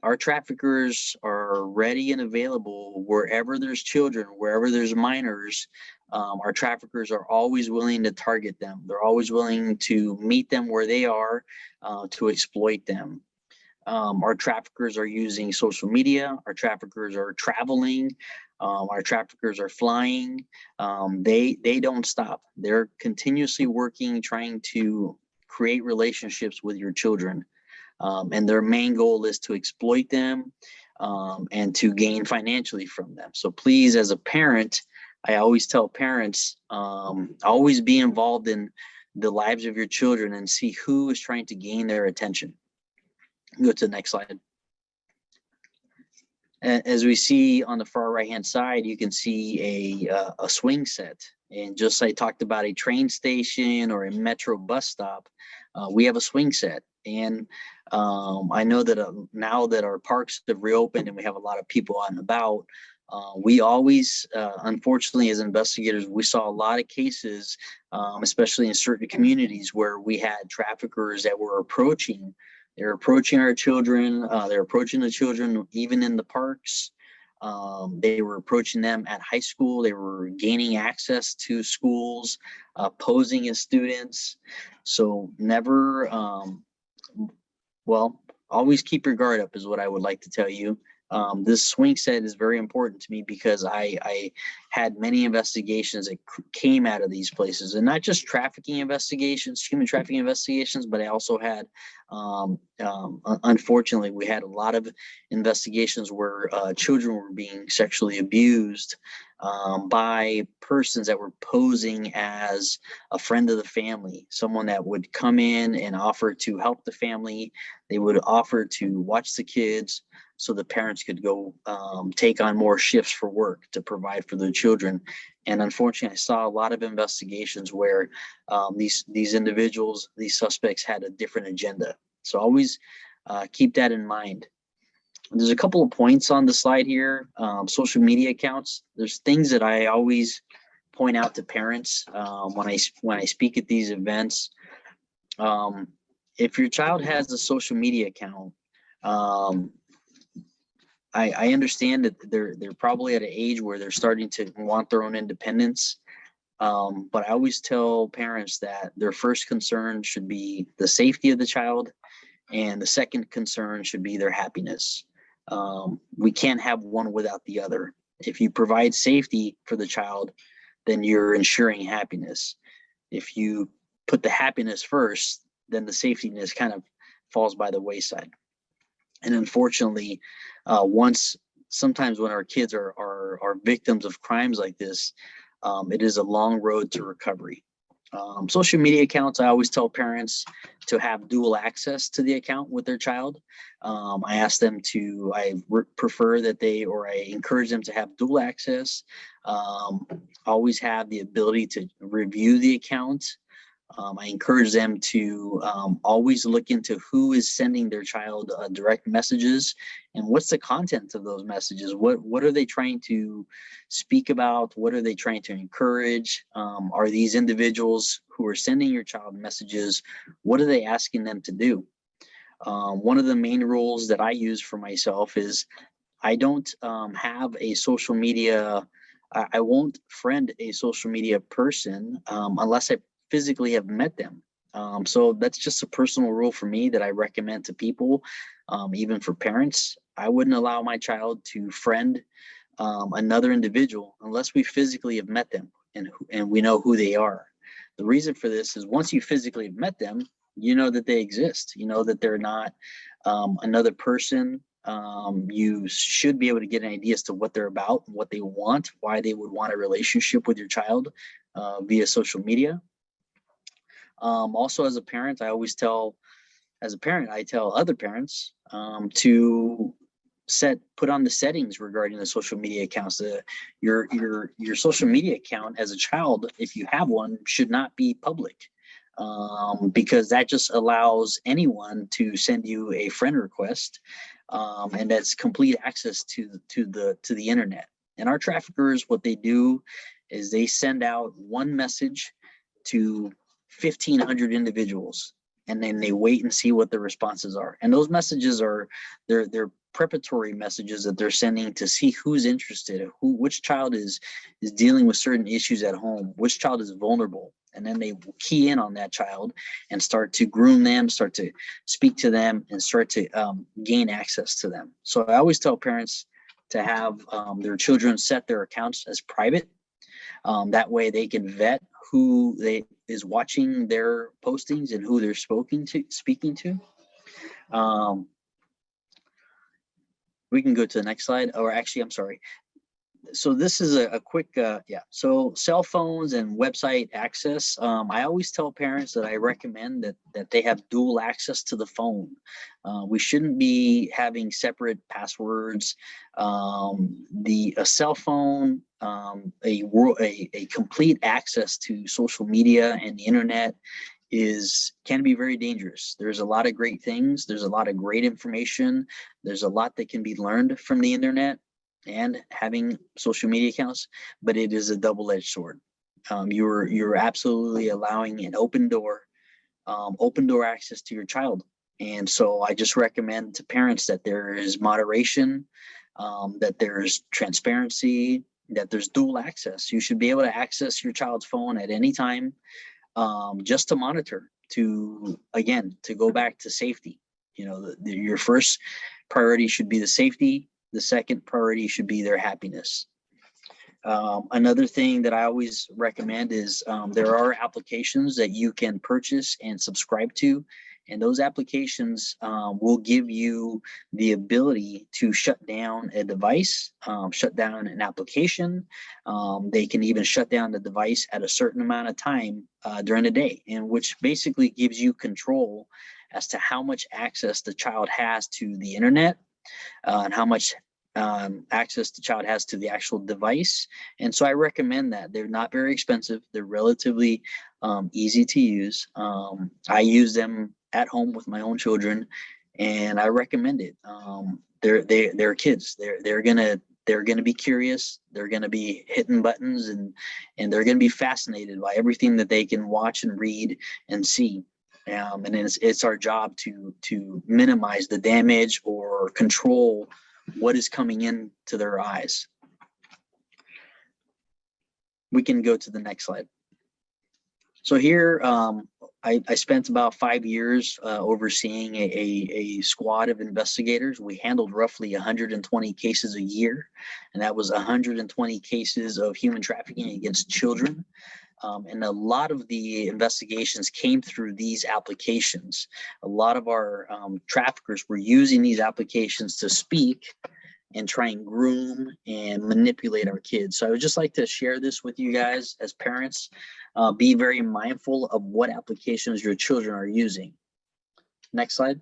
Our traffickers are ready and available wherever there's children, wherever there's minors. Our traffickers are always willing to target them. They're always willing to meet them where they are, to exploit them. Our traffickers are using social media. Our traffickers are traveling. Our traffickers are flying. They don't stop. They're continuously working, trying to create relationships with your children. And their main goal is to exploit them, and to gain financially from them. So please, as a parent, I always tell parents, always be involved in the lives of your children and see who is trying to gain their attention. Go to the next slide. As we see on the far right hand side, you can see a swing set. And just like I talked about a train station or a metro bus stop, we have a swing set. And I know that now that our parks have reopened and we have a lot of people out and about, we always, unfortunately, as investigators, we saw a lot of cases, especially in certain communities, where we had traffickers that were approaching. They're approaching our children. They're approaching the children even in the parks. They were approaching them at high school. They were gaining access to schools, posing as students. So never, well, always keep your guard up is what I would like to tell you. This swing set is very important to me because I had many investigations that came out of these places, and not just trafficking investigations, human trafficking investigations, but I also had, unfortunately, we had a lot of investigations where children were being sexually abused by persons that were posing as a friend of the family, someone that would come in and offer to help the family. They would offer to watch the kids so the parents could go take on more shifts for work to provide for their children. And unfortunately, I saw a lot of investigations where these individuals, these suspects, had a different agenda. So always keep that in mind. There's a couple of points on the slide here. Social media accounts. There's things that I always point out to parents when I speak at these events. If your child has a social media account, I understand that they're probably at an age where they're starting to want their own independence. But I always tell parents that their first concern should be the safety of the child, and the second concern should be their happiness. We can't have one without the other. If you provide safety for the child, then you're ensuring happiness. If you put the happiness first, then the safetyness kind of falls by the wayside. And unfortunately, sometimes when our kids are victims of crimes like this, it is a long road to recovery. Social media accounts, I always tell parents to have dual access to the account with their child. I ask them to, I prefer that I encourage them to have dual access. Always have the ability to review the account. I encourage them to always look into who is sending their child direct messages and what's the content of those messages. What are they trying to speak about? What are they trying to encourage? Are these individuals who are sending your child messages, what are they asking them to do? One of the main rules that I use for myself is I don't have a social media, I won't friend a social media person unless I physically have met them. So that's just a personal rule for me that I recommend to people, even for parents. I wouldn't allow my child to friend another individual unless we physically have met them and we know who they are. The reason for this is once you physically have met them, you know that they exist. You know that they're not another person. You should be able to get an idea as to what they're about, what they want, why they would want a relationship with your child via social media. Also, as a parent, I tell other parents to put on the settings regarding the social media accounts. Your social media account as a child, if you have one, should not be public, because that just allows anyone to send you a friend request, and that's complete access to the internet. And our traffickers, what they do is they send out one message to 1,500 individuals. and then they wait and see what the responses are. And those messages are, they're preparatory messages that they're sending to see who's interested, which child is dealing with certain issues at home, which child is vulnerable. And then they key in on that child and start to groom them, start to speak to them, and start to gain access to them. So I always tell parents to have their children set their accounts as private. That way they can vet who is watching their postings and who they're speaking to. We can go to the next slide, or actually, I'm sorry. So this is a quick, so cell phones and website access. I always tell parents that I recommend that they have dual access to the phone. We shouldn't be having separate passwords. A cell phone, a complete access to social media and the internet can be very dangerous. There's a lot of great things. There's a lot of great information. There's a lot that can be learned from the internet and having social media accounts, but it is a double-edged sword. You're absolutely allowing an open door access to your child. And so I just recommend to parents that there is moderation, that there's transparency, that there's dual access. You should be able to access your child's phone at any time, just to monitor, to go back to safety. Your first priority should be the safety. The second priority should be their happiness. Another thing that I always recommend is there are applications that you can purchase and subscribe to, and those applications will give you the ability to shut down a device, shut down an application. They can even shut down the device at a certain amount of time during the day, and which basically gives you control as to how much access the child has to the internet, and how much access the child has to the actual device. And so I recommend that. They're not very expensive. They're relatively easy to use. I use them at home with my own children, and I recommend it. They're kids. They're gonna be curious. They're gonna be hitting buttons, and they're gonna be fascinated by everything that they can watch and read and see. And it's our job to minimize the damage or control what is coming into their eyes. We can go to the next slide. So here, I spent about 5 years overseeing a squad of investigators. We handled roughly 120 cases a year, and that was 120 cases of human trafficking against children. And a lot of the investigations came through these applications. A lot of our traffickers were using these applications to speak and try and groom and manipulate our kids. So I would just like to share this with you guys as parents. Be very mindful of what applications your children are using. Next slide.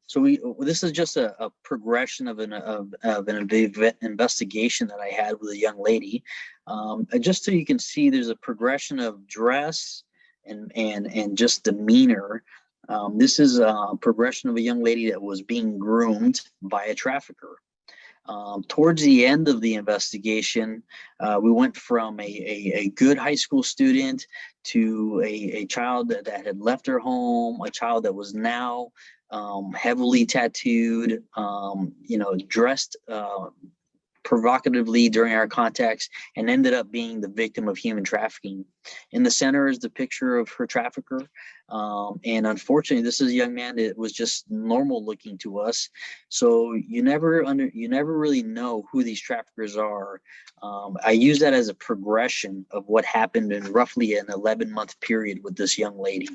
So this is just a progression of an investigation that I had with a young lady. Just so you can see, there's a progression of dress and just demeanor. This is a progression of a young lady that was being groomed by a trafficker. Towards the end of the investigation, we went from a good high school student to a child that had left her home, a child that was now heavily tattooed, dressed provocatively during our contacts, and ended up being the victim of human trafficking. In the center is the picture of her trafficker. And unfortunately, this is a young man that was just normal looking to us. So you never really know who these traffickers are. I use that as a progression of what happened in roughly an 11-month period with this young lady.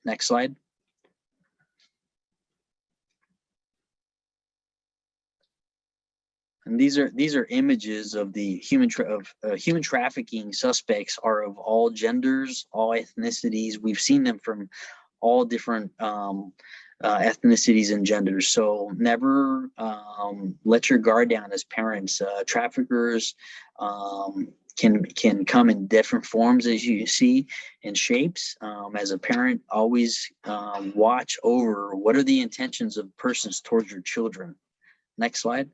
Next slide. And these are images of the human trafficking suspects are of all genders, all ethnicities. We've seen them from all different ethnicities and genders. So never let your guard down as parents. Traffickers can come in different forms, as you see, and shapes. As a parent, always watch over what are the intentions of persons towards your children. Next slide.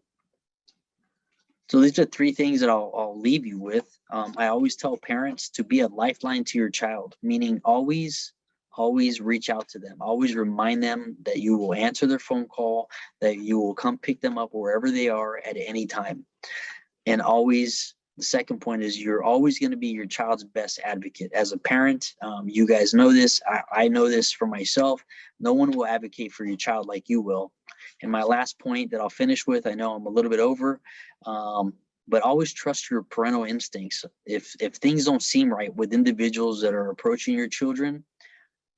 So these are 3 things that I'll leave you with. I always tell parents to be a lifeline to your child, meaning always always reach out to them. Always remind them that you will answer their phone call, that you will come pick them up wherever they are at any time. And always, the second point is you're always going to be your child's best advocate. As a parent, you guys know this. I know this for myself. No one will advocate for your child like you will. And my last point that I'll finish with, I know I'm a little bit over, but always trust your parental instincts. If things don't seem right with individuals that are approaching your children,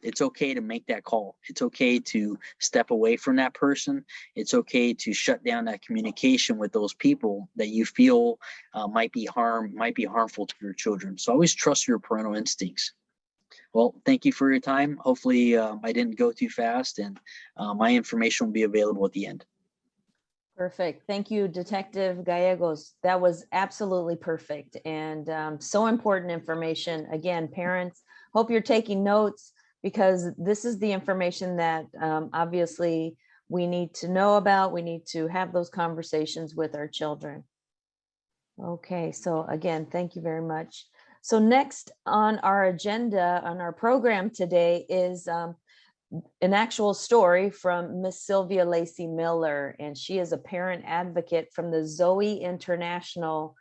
it's okay to make that call. It's okay to step away from that person. It's okay to shut down that communication with those people that you feel might be harmful to your children. So always trust your parental instincts. Well, thank you for your time. Hopefully I didn't go too fast, and my information will be available at the end. Perfect. Thank you, Detective Gallegos. That was absolutely perfect and so important information. Again, parents, hope you're taking notes, because this is the information that obviously we need to know about. We need to have those conversations with our children. Okay, so again, thank you very much. So next on our agenda, on our program today is an actual story from Miss Sylvia Lacy-Miller, and she is a parent advocate from the Zoe International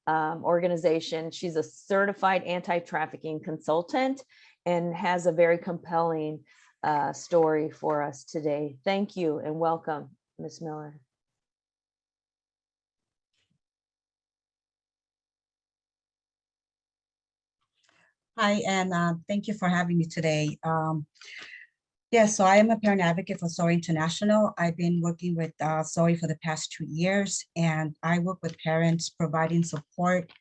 organization. She's a certified anti-trafficking consultant and has a very compelling story for us today. Thank you and welcome, Ms. Miller. Hi, and thank you for having me today. So I am a parent advocate for Sowers International. I've been working with Sowers for the past 2 years, and I work with parents providing support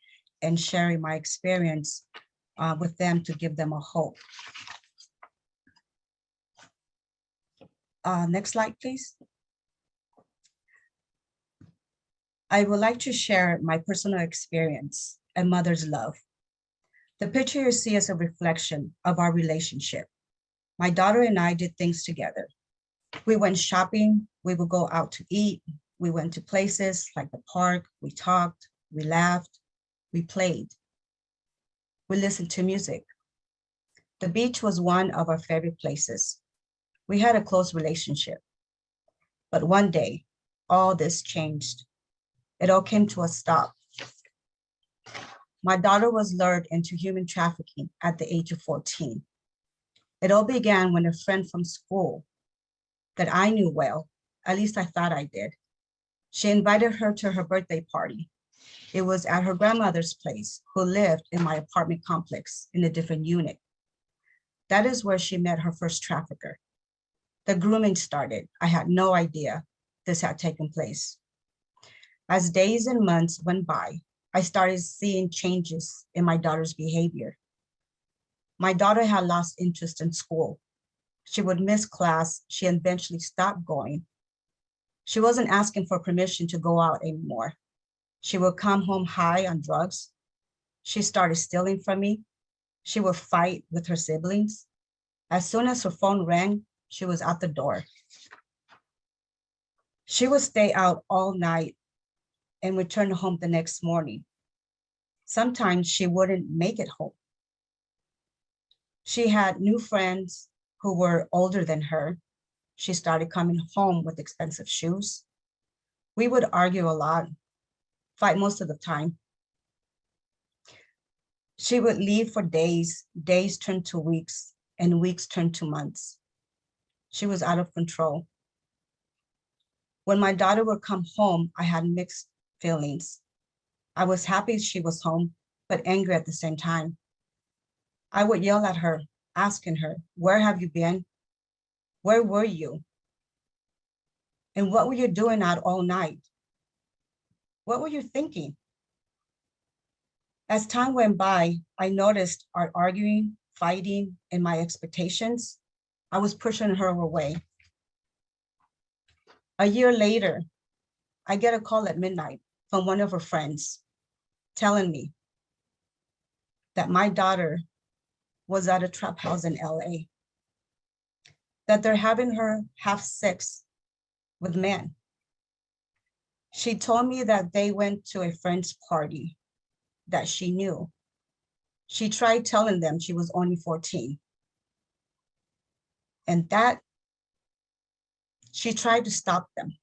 and sharing my experience with them to give them a hope. Next slide, please. I would like to share my personal experience and mother's love. The picture you see is a reflection of our relationship. My daughter and I did things together. We went shopping, we would go out to eat, we went to places like the park, we talked, we laughed, we played. We listened to music. The beach was one of our favorite places. We had a close relationship. But one day, all this changed. It all came to a stop. My daughter was lured into human trafficking at the age of 14. It all began when a friend from school that I knew well, at least I thought I did, she invited her to her birthday party. It was at her grandmother's place, who lived in my apartment complex in a different unit. That is where she met her first trafficker. The grooming started. I had no idea this had taken place. As days and months went by, I started seeing changes in my daughter's behavior. My daughter had lost interest in school. She would miss class. She eventually stopped going. She wasn't asking for permission to go out anymore. She would come home high on drugs. She started stealing from me. She would fight with her siblings. As soon as her phone rang, she was out the door. She would stay out all night and return home the next morning. Sometimes she wouldn't make it home. She had new friends who were older than her. She started coming home with expensive shoes. We would argue a lot, fight most of the time. She would leave for days, days turned to weeks, and weeks turned to months. She was out of control. When my daughter would come home, I had mixed feelings. I was happy she was home, but angry at the same time. I would yell at her, asking her, "Where have you been? Where were you? And what were you doing out all night? What were you thinking?" As time went by, I noticed our arguing, fighting, and my expectations. I was pushing her away. A year later, I get a call at midnight from one of her friends telling me that my daughter was at a trap house in LA, that they're having her have sex with men. She told me that they went to a friend's party that she knew. She tried telling them she was only 14. And that, she tried to stop them,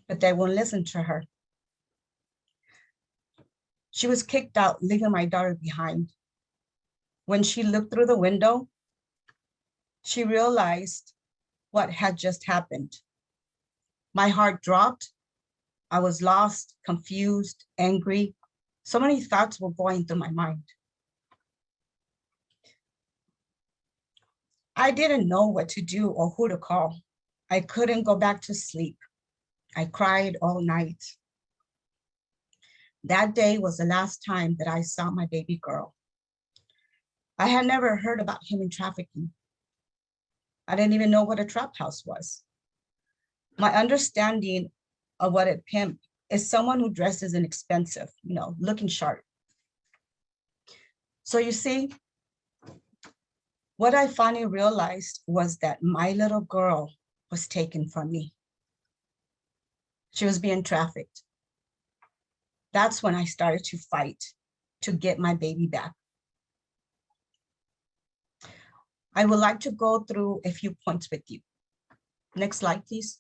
but they won't listen to her. She was kicked out, leaving my daughter behind. When she looked through the window, she realized what had just happened. My heart dropped. I was lost, confused, angry. So many thoughts were going through my mind. I didn't know what to do or who to call. I couldn't go back to sleep. I cried all night. That day was the last time that I saw my baby girl. I had never heard about human trafficking. I didn't even know what a trap house was. My understanding of what a pimp is someone who dresses inexpensive, looking sharp. So you see, what I finally realized was that my little girl was taken from me. She was being trafficked. That's when I started to fight to get my baby back. I would like to go through a few points with you. Next slide, please.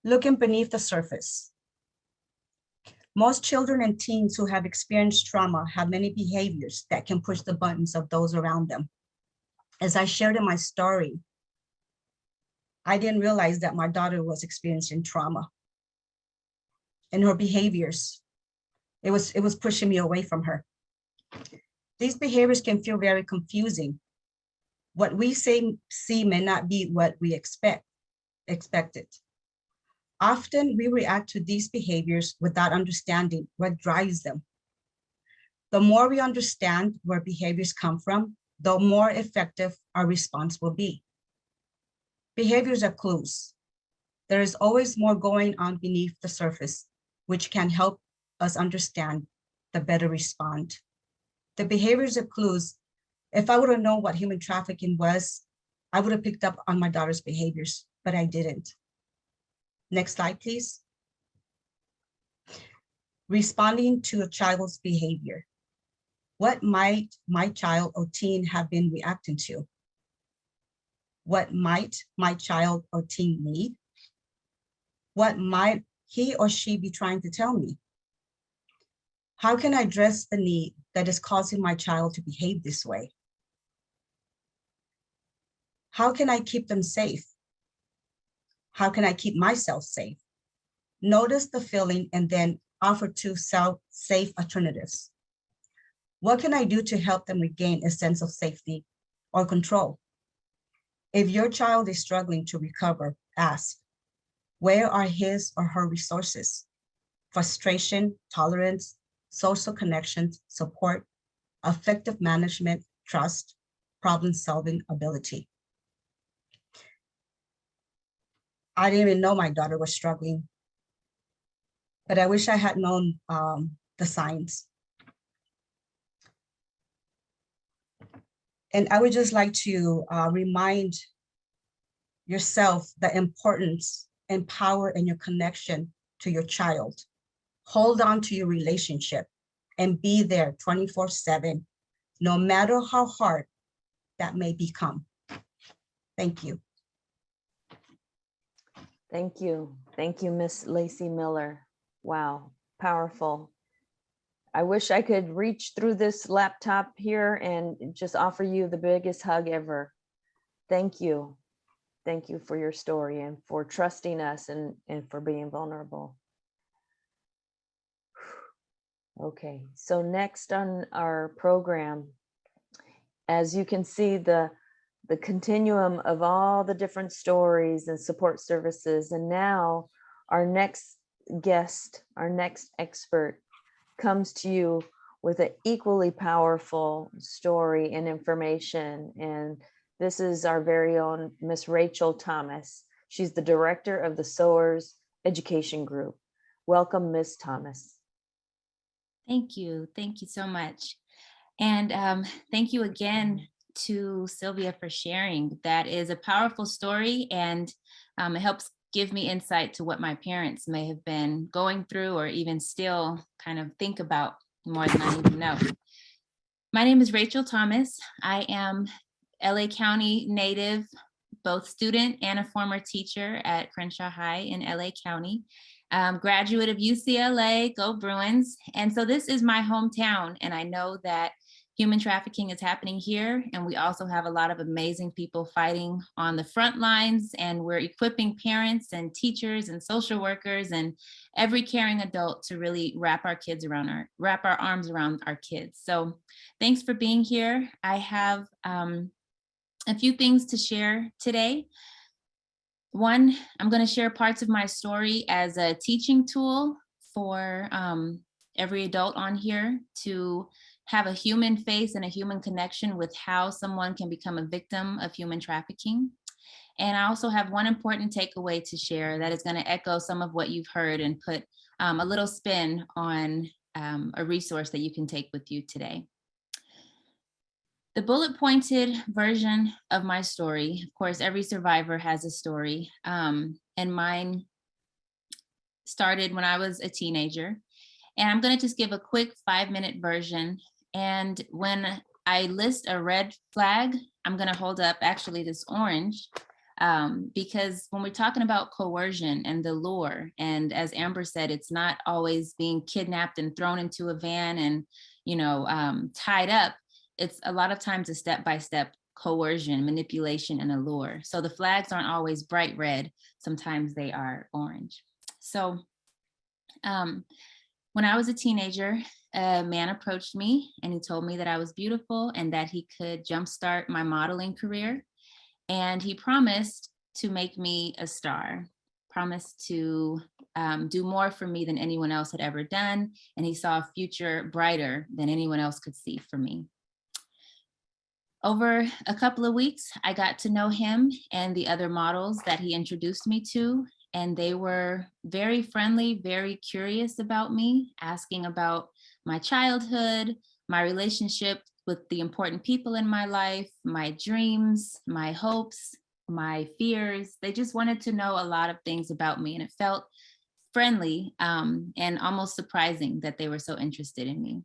Looking beneath the surface. Most children and teens who have experienced trauma have many behaviors that can push the buttons of those around them. As I shared in my story, I didn't realize that my daughter was experiencing trauma. And her behaviors, it was pushing me away from her. These behaviors can feel very confusing. What we see may not be what we expected. Often we react to these behaviors without understanding what drives them. The more we understand where behaviors come from, the more effective our response will be. Behaviors are clues. There is always more going on beneath the surface, which can help us understand the better respond. The behaviors are clues. If I would have known what human trafficking was, I would have picked up on my daughter's behaviors, but I didn't. Next slide, please. Responding to a child's behavior. What might my child or teen have been reacting to? What might my child or teen need? What might he or she be trying to tell me? How can I address the need that is causing my child to behave this way? How can I keep them safe? How can I keep myself safe? Notice the feeling and then offer two safe alternatives. What can I do to help them regain a sense of safety or control? If your child is struggling to recover, ask, where are his or her resources? Frustration, tolerance, social connections, support, effective management, trust, problem-solving ability. I didn't even know my daughter was struggling, but I wish I had known the signs. And I would just like to remind yourself the importance and power in your connection to your child. Hold on to your relationship and be there 24/7, no matter how hard that may become. Thank you. Thank you. Thank you, Miss Lacy-Miller. Wow, powerful. I wish I could reach through this laptop here and just offer you the biggest hug ever. Thank you. Thank you for your story and for trusting us and for being vulnerable. Okay, so next on our program, as you can see, the continuum of all the different stories and support services. And now our next guest, our next expert comes to you with an equally powerful story and information. And this is our very own Miss Rachel Thomas. She's the director of the Sowers Education Group. Welcome, Miss Thomas. Thank you. Thank you so much. And thank you again to Sylvia for sharing. That is a powerful story, and it helps give me insight to what my parents may have been going through or even still kind of think about more than I even know. My name is Rachel Thomas. I am LA County native, both student and a former teacher at Crenshaw High in LA County. Graduate of UCLA, go Bruins. And so this is my hometown, and I know that human trafficking is happening here, and we also have a lot of amazing people fighting on the front lines, and we're equipping parents and teachers and social workers and every caring adult to really wrap our arms around our kids. So thanks for being here. I have a few things to share today. One, I'm going to share parts of my story as a teaching tool for every adult on here to have a human face and a human connection with how someone can become a victim of human trafficking. And I also have one important takeaway to share that is going to echo some of what you've heard and put a little spin on a resource that you can take with you today. The bullet pointed version of my story, of course, every survivor has a story, and mine started when I was a teenager. And I'm going to just give a quick 5-minute version. And when I list a red flag, I'm going to hold up actually this orange, because when we're talking about coercion and the lure, and as Amber said, it's not always being kidnapped and thrown into a van and, tied up. It's a lot of times a step-by-step coercion, manipulation, and allure. So the flags aren't always bright red. Sometimes they are orange. So when I was a teenager, a man approached me and he told me that I was beautiful and that he could jumpstart my modeling career. And he promised to make me a star, promised to do more for me than anyone else had ever done. And he saw a future brighter than anyone else could see for me. Over a couple of weeks, I got to know him and the other models that he introduced me to, and they were very friendly, very curious about me, asking about my childhood, my relationship with the important people in my life, my dreams, my hopes, my fears. They just wanted to know a lot of things about me, and it felt friendly and almost surprising that they were so interested in me.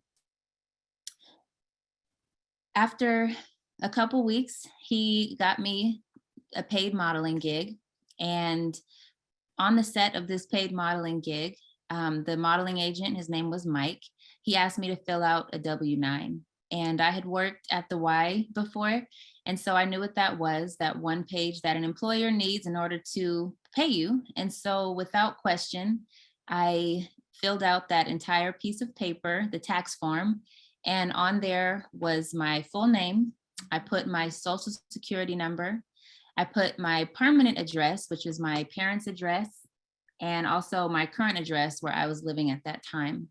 After a couple weeks, he got me a paid modeling gig. And on the set of this paid modeling gig, the modeling agent, his name was Mike, he asked me to fill out a W-9. And I had worked at the Y before. And so I knew what that was, that one page that an employer needs in order to pay you. And so without question, I filled out that entire piece of paper, the tax form. And on there was my full name. I put my social security number. I put my permanent address, which is my parents' address, and also my current address where I was living at that time.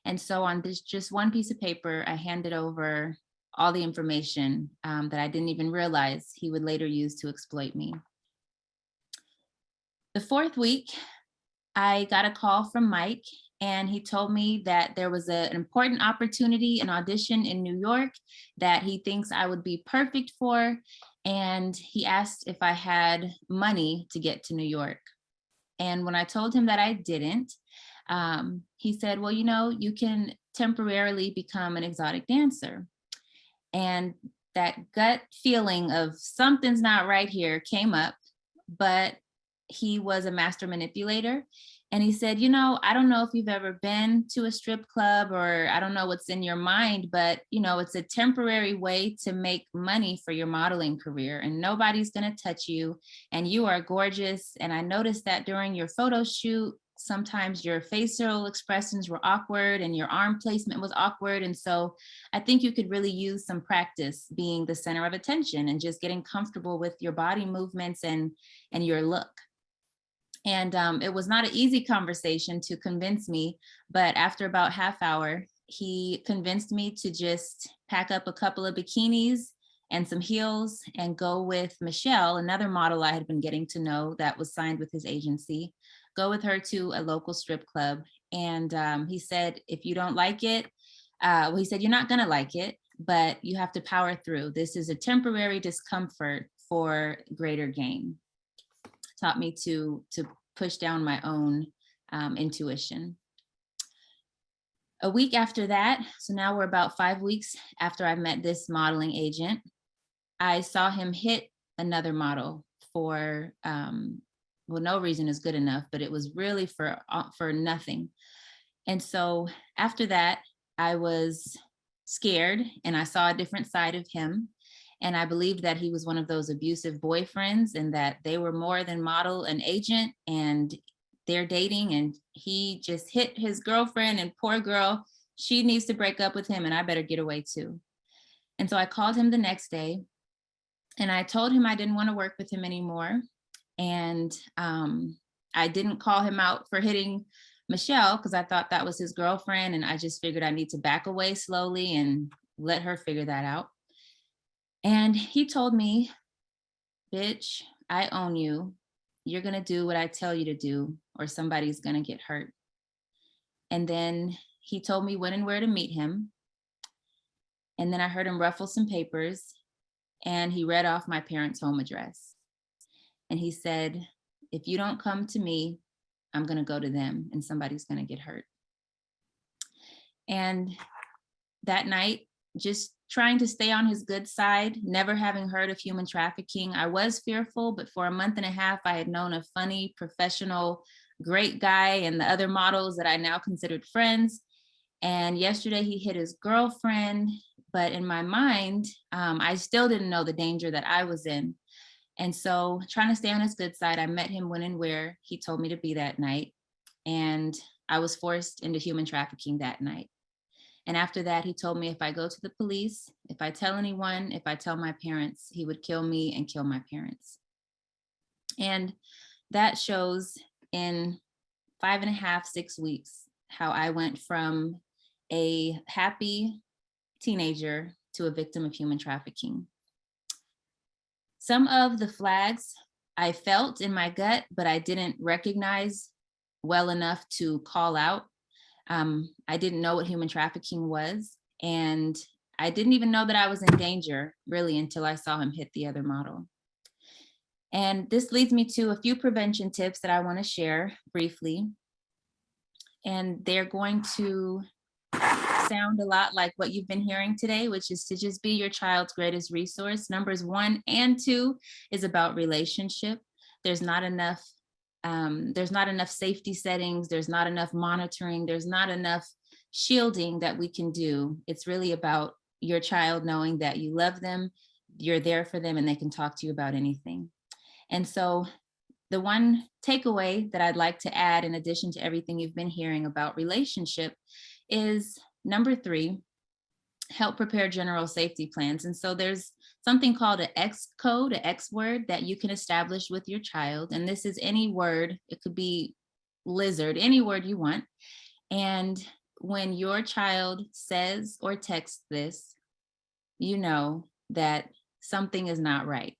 And so on this just one piece of paper, I handed over all the information that I didn't even realize he would later use to exploit me. The 4th week, I got a call from Mike, and he told me that there was an important opportunity, an audition in New York that he thinks I would be perfect for. And he asked if I had money to get to New York. And when I told him that I didn't, he said, well, you can temporarily become an exotic dancer. And that gut feeling of something's not right here came up, but he was a master manipulator. And he said, I don't know if you've ever been to a strip club, or I don't know what's in your mind, but, it's a temporary way to make money for your modeling career, and nobody's going to touch you. And you are gorgeous. And I noticed that during your photo shoot, sometimes your facial expressions were awkward and your arm placement was awkward. And so I think you could really use some practice being the center of attention and just getting comfortable with your body movements and your look. And it was not an easy conversation to convince me, but after about half hour, he convinced me to just pack up a couple of bikinis and some heels and go with Michelle, another model I had been getting to know that was signed with his agency, go with her to a local strip club. And he said, if you don't like it, he said, you're not gonna like it, but you have to power through. This is a temporary discomfort for greater gain. Taught me to push down my own intuition. A week after that, so now we're about 5 weeks after I met this modeling agent, I saw him hit another model for, well, no reason is good enough, but it was really for nothing. And so after that, I was scared and I saw a different side of him. And I believed that he was one of those abusive boyfriends and that they were more than model and agent and they're dating, and he just hit his girlfriend, and poor girl, she needs to break up with him and I better get away too. And so I called him the next day and I told him I didn't want to work with him anymore. And I didn't call him out for hitting Michelle because I thought that was his girlfriend, and I just figured I need to back away slowly and let her figure that out. And he told me, bitch, I own you. You're gonna do what I tell you to do or somebody's gonna get hurt. And then he told me when and where to meet him. And then I heard him ruffle some papers and he read off my parents' home address. And he said, if you don't come to me, I'm gonna go to them and somebody's gonna get hurt. And that night, just trying to stay on his good side, never having heard of human trafficking, I was fearful, but for a month and a half, I had known a funny, professional, great guy and the other models that I now considered friends. And yesterday he hit his girlfriend, but in my mind, I still didn't know the danger that I was in. And so trying to stay on his good side, I met him when and where he told me to be that night. And I was forced into human trafficking that night. And after that, he told me if I go to the police, if I tell anyone, if I tell my parents, he would kill me and kill my parents. And that shows in 5.5, 6 weeks, how I went from a happy teenager to a victim of human trafficking. Some of the flags I felt in my gut, but I didn't recognize well enough to call out. I didn't know what human trafficking was, and I didn't even know that I was in danger, really, until I saw him hit the other model. And this leads me to a few prevention tips that I want to share briefly. And they're going to sound a lot like what you've been hearing today, which is to just be your child's greatest resource. Numbers 1 and 2 is about relationship. There's not enough safety settings, there's not enough monitoring, there's not enough shielding that we can do. It's really about your child knowing that you love them, you're there for them, and they can talk to you about anything. And so the one takeaway that I'd like to add, in addition to everything you've been hearing about relationship, is number 3, help prepare general safety plans. And so there's something called an X code, an X word that you can establish with your child. And this is any word, it could be lizard, any word you want. And when your child says or texts this, you know that something is not right.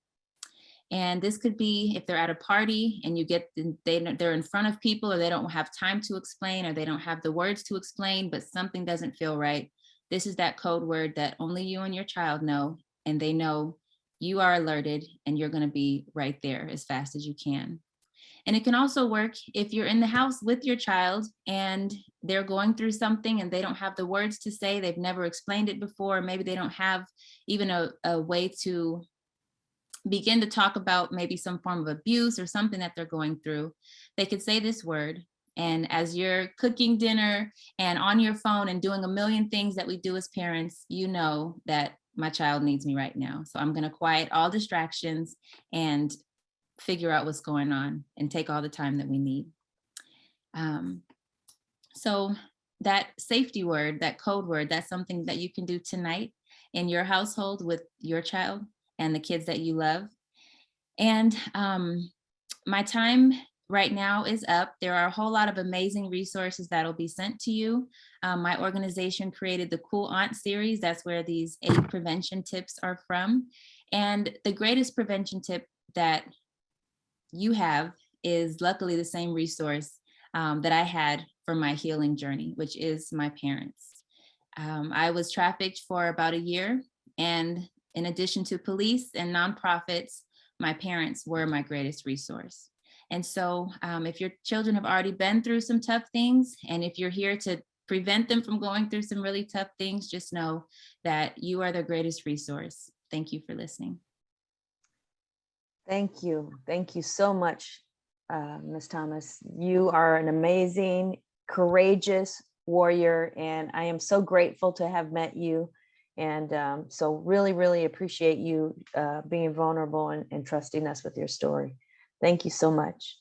And this could be if they're at a party and you get, they're in front of people, or they don't have time to explain, or they don't have the words to explain, but something doesn't feel right. This is that code word that only you and your child know, and they know you are alerted and you're going to be right there as fast as you can. And it can also work if you're in the house with your child and they're going through something and they don't have the words to say, they've never explained it before, maybe they don't have even a way to begin to talk about maybe some form of abuse or something that they're going through. They could say this word, and as you're cooking dinner and on your phone and doing a million things that we do as parents, you know that my child needs me right now. So I'm going to quiet all distractions and figure out what's going on and take all the time that we need. So that safety word, that code word, that's something that you can do tonight in your household with your child and the kids that you love. And my time right now is up. There are a whole lot of amazing resources that'll be sent to you. My organization created the Cool Aunt series. That's where these 8 prevention tips are from. And the greatest prevention tip that you have is luckily the same resource that I had for my healing journey, which is my parents. I was trafficked for about a year, and in addition to police and nonprofits, my parents were my greatest resource. And so if your children have already been through some tough things, and if you're here to prevent them from going through some really tough things, just know that you are their greatest resource. Thank you for listening. Thank you. Thank you so much, Ms. Thomas. You are an amazing, courageous warrior, and I am so grateful to have met you. And so really, really appreciate you being vulnerable and trusting us with your story. Thank you so much.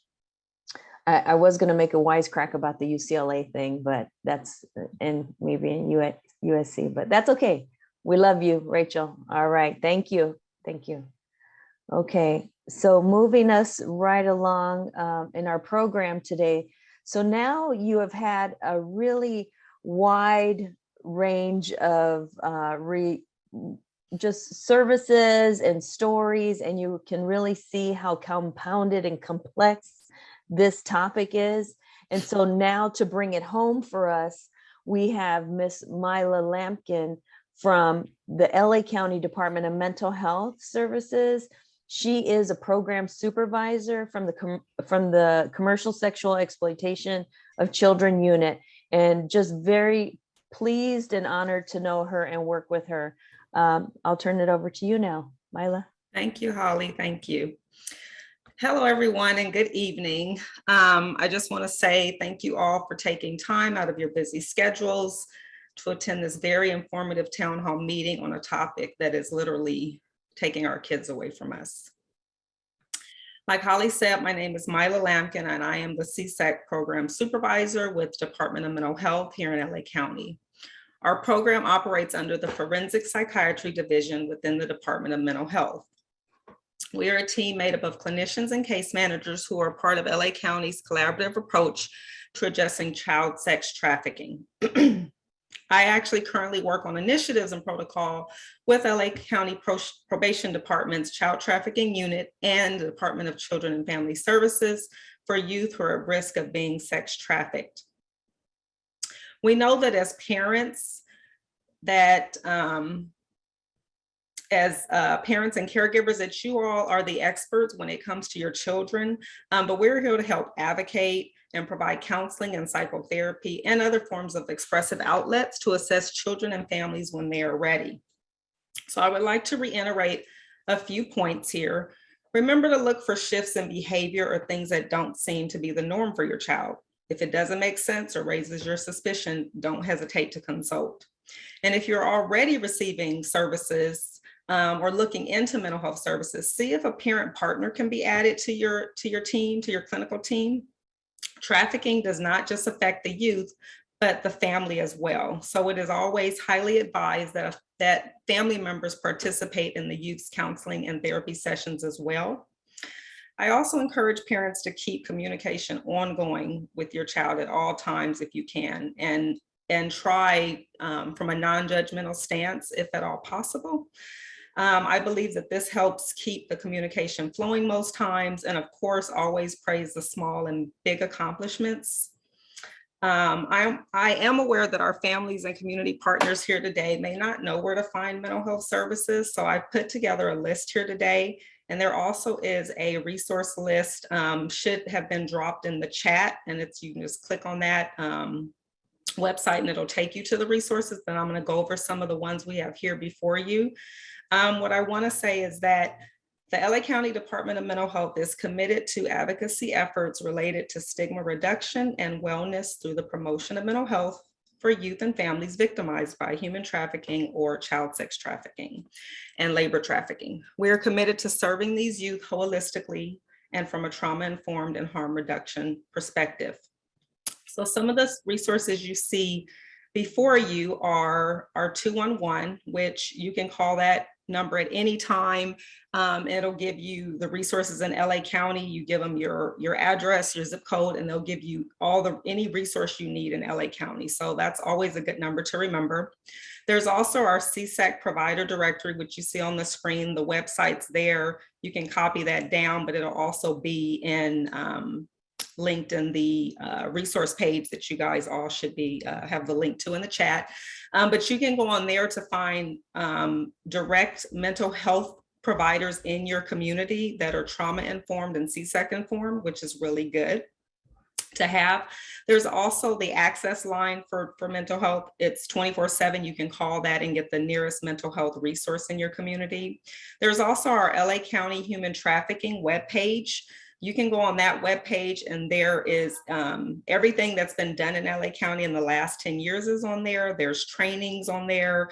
I was going to make a wisecrack about the UCLA thing, but that's maybe in USC, but that's okay. We love you, Rachel. All right. Thank you. Thank you. Okay. So moving us right along in our program today. So now you have had a really wide range of just services and stories, and you can really see how compounded and complex this topic is. And so now to bring it home for us, we have Miss Mila Lampkin from the LA County Department of Mental Health Services. She is a program supervisor from the Commercial Sexual Exploitation of Children Unit, and just very pleased and honored to know her and work with her. I'll turn it over to you now, Mila. Thank you, Holly. Thank you. Hello, everyone, and good evening. I just want to say thank you all for taking time out of your busy schedules to attend this very informative town hall meeting on a topic that is literally taking our kids away from us. Like Holly said, my name is Mila Lampkin, and I am the CSEC program supervisor with Department of Mental Health here in LA County. Our program operates under the Forensic Psychiatry Division within the Department of Mental Health. We are a team made up of clinicians and case managers who are part of LA County's collaborative approach to addressing child sex trafficking. I actually currently work on initiatives and protocol with LA County Probation Department's Child Trafficking Unit and the Department of Children and Family Services for youth who are at risk of being sex trafficked. We know that as parents, that parents and caregivers, that you all are the experts when it comes to your children, but we're here to help advocate and provide counseling and psychotherapy and other forms of expressive outlets to assess children and families when they are ready. So I would like to reiterate a few points here. Remember to look for shifts in behavior or things that don't seem to be the norm for your child. If it doesn't make sense or raises your suspicion, don't hesitate to consult. And if you're already receiving services or looking into mental health services, see if a parent partner can be added to your team, to your clinical team. Trafficking does not just affect the youth, but the family as well. So it is always highly advised that family members participate in the youth's counseling and therapy sessions as well. I also encourage parents to keep communication ongoing with your child at all times if you can, and try from a non-judgmental stance if at all possible. I believe that this helps keep the communication flowing most times, and of course, always praise the small and big accomplishments. I am aware that our families and community partners here today may not know where to find mental health services, so I put together a list here today, and there also is a resource list, should have been dropped in the chat, and you can just click on that website and it'll take you to the resources, but I'm going to go over some of the ones we have here before you. What I want to say is that the LA County Department of Mental Health is committed to advocacy efforts related to stigma reduction and wellness through the promotion of mental health for youth and families victimized by human trafficking or child sex trafficking and labor trafficking. We are committed to serving these youth holistically and from a trauma-informed and harm reduction perspective. So some of the resources you see before you are our 211, which you can call that number at any time. It'll give you the resources in LA County. You give them your address, your zip code, and they'll give you any resource you need in LA County. So that's always a good number to remember. There's also our CSEC provider directory, which you see on the screen. The website's there. You can copy that down, but it'll also be linked in the resource page that you guys all should be have the link to in the chat. But you can go on there to find direct mental health providers in your community that are trauma informed and CSEC informed, which is really good. to have. There's also the access line for mental health. It's 24/7. You can call that and get the nearest mental health resource in your community. There's also our LA County Human Trafficking webpage. You can go on that webpage and there is everything that's been done in LA County in the last 10 years is on there. There's trainings on there,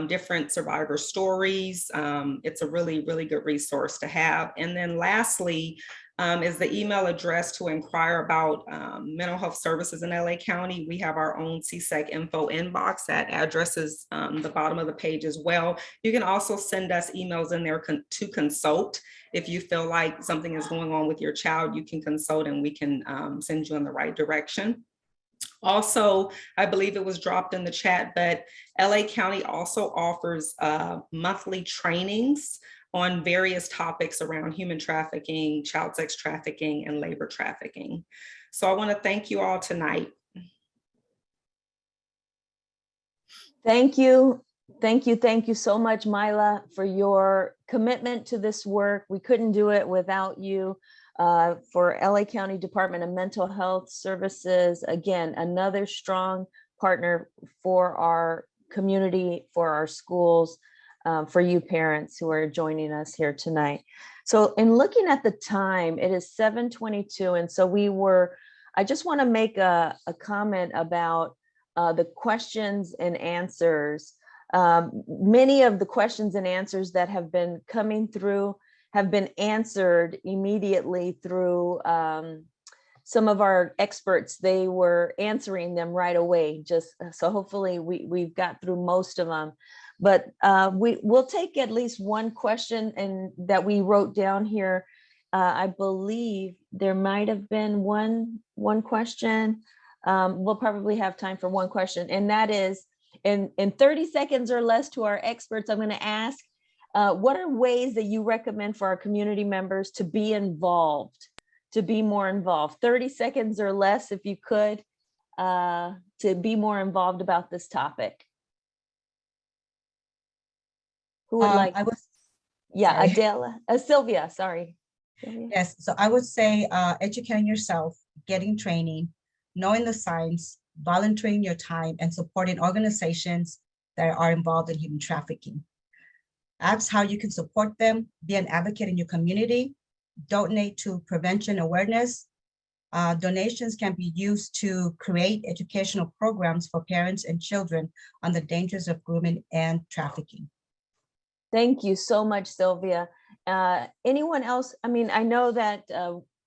different survivor stories. It's a really, really good resource to have. And then lastly, is the email address to inquire about mental health services in LA County. We have our own CSEC info inbox. That address is the bottom of the page as well. You can also send us emails in there to consult. If you feel like something is going on with your child, you can consult and we can send you in the right direction. Also, I believe it was dropped in the chat, but LA County also offers monthly trainings on various topics around human trafficking, child sex trafficking, and labor trafficking. So I want to thank you all tonight. Thank you. Thank you. Thank you so much, Mila, for your commitment to this work. We couldn't do it without you. For LA County Department of Mental Health Services, again, another strong partner for our community, for our schools, for you parents who are joining us here tonight. So in looking at the time, it is 7:22. And so I just want to make a comment about the questions and answers. Many of the questions and answers that have been coming through have been answered immediately through some of our experts. They were answering them right away, just so hopefully we've got through most of them. But we'll take at least one question and that we wrote down here. I believe there might have been one question. We'll probably have time for one question, and that is, in 30 seconds or less to our experts, I'm going to ask, what are ways that you recommend for our community members to be involved, to be more involved? 30 seconds or less, if you could, to be more involved about this topic. Who would like? Sorry. Adela, Sylvia, sorry. Sylvia. Yes, so I would say educating yourself, getting training, knowing the science, volunteering your time, and supporting organizations that are involved in human trafficking. Ask how you can support them, be an advocate in your community, donate to prevention awareness. Donations can be used to create educational programs for parents and children on the dangers of grooming and trafficking. Thank you so much, Sylvia. Anyone else? I mean, I know that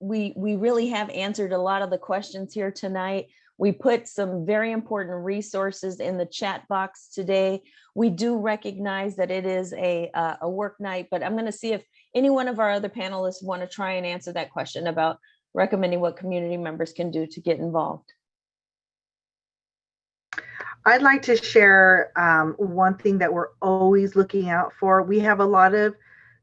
we really have answered a lot of the questions here tonight. We put some very important resources in the chat box today. We do recognize that it is a work night, but I'm going to see if any one of our other panelists want to try and answer that question about recommending what community members can do to get involved. I'd like to share one thing that we're always looking out for. We have a lot of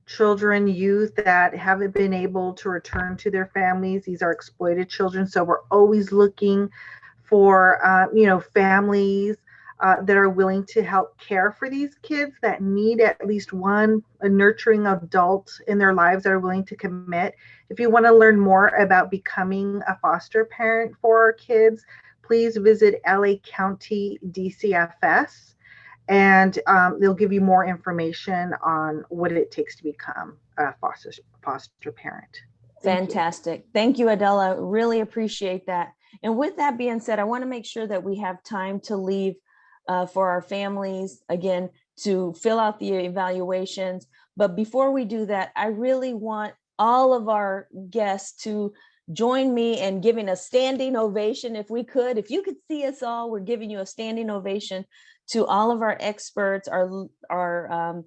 children, youth that haven't been able to return to their families. These are exploited children. So we're always looking for, families that are willing to help care for these kids that need at least a nurturing adult in their lives that are willing to commit. If you want to learn more about becoming a foster parent for our kids, please visit LA County DCFS, and they'll give you more information on what it takes to become a foster parent. Fantastic. Thank you, Adela. Really appreciate that. And with that being said, I want to make sure that we have time to leave for our families, again, to fill out the evaluations. But before we do that, I really want all of our guests to join me in giving a standing ovation, if we could. If you could see us all, we're giving you a standing ovation to all of our experts, our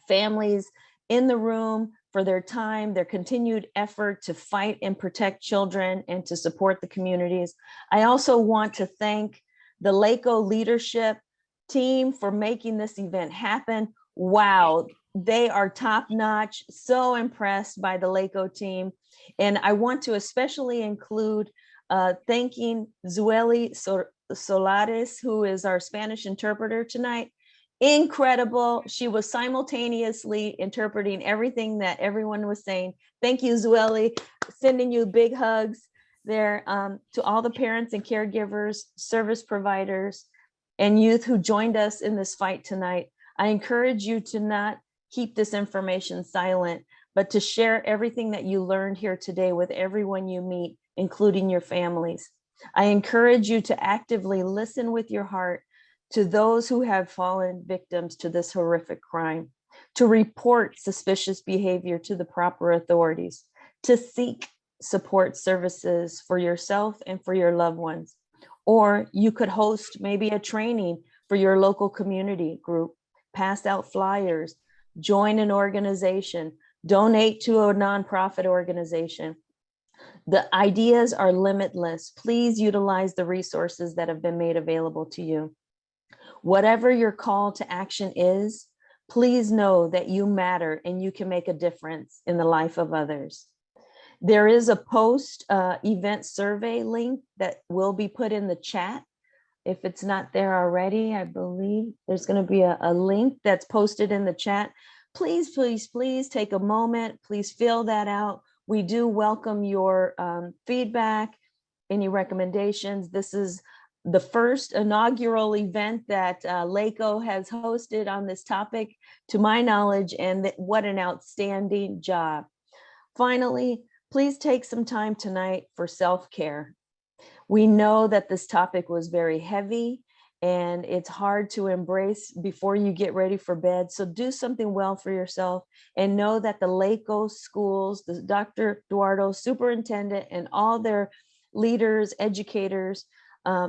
families in the room, for their time, their continued effort to fight and protect children and to support the communities. I also want to thank the LACO leadership team for making this event happen. Wow, they are top notch. So impressed by the LACO team. And I want to especially include thanking Zueli Solares, who is our Spanish interpreter tonight. Incredible. She was simultaneously interpreting everything that everyone was saying. Thank you, Zueli. Sending you big hugs. there. To all the parents and caregivers, service providers, and youth who joined us in this fight tonight, I encourage you to not keep this information silent, but to share everything that you learned here today with everyone you meet, including your families. I encourage you to actively listen with your heart to those who have fallen victims to this horrific crime, to report suspicious behavior to the proper authorities, to seek support services for yourself and for your loved ones. Or you could host maybe a training for your local community group, pass out flyers, join an organization, donate to a nonprofit organization. The ideas are limitless. Please utilize the resources that have been made available to you. Whatever your call to action is, please know that you matter and you can make a difference in the life of others. There is a post event survey link that will be put in the chat. If it's not there already, I believe there's going to be a link that's posted in the chat. Please, please, please take a moment. Please fill that out. We do welcome your feedback, any recommendations. This is the first inaugural event that LACO has hosted on this topic, to my knowledge, and what an outstanding job. Finally, please take some time tonight for self-care. We know that this topic was very heavy and it's hard to embrace before you get ready for bed. So do something well for yourself and know that the LACO schools, the Dr. Duardo Superintendent, and all their leaders, educators,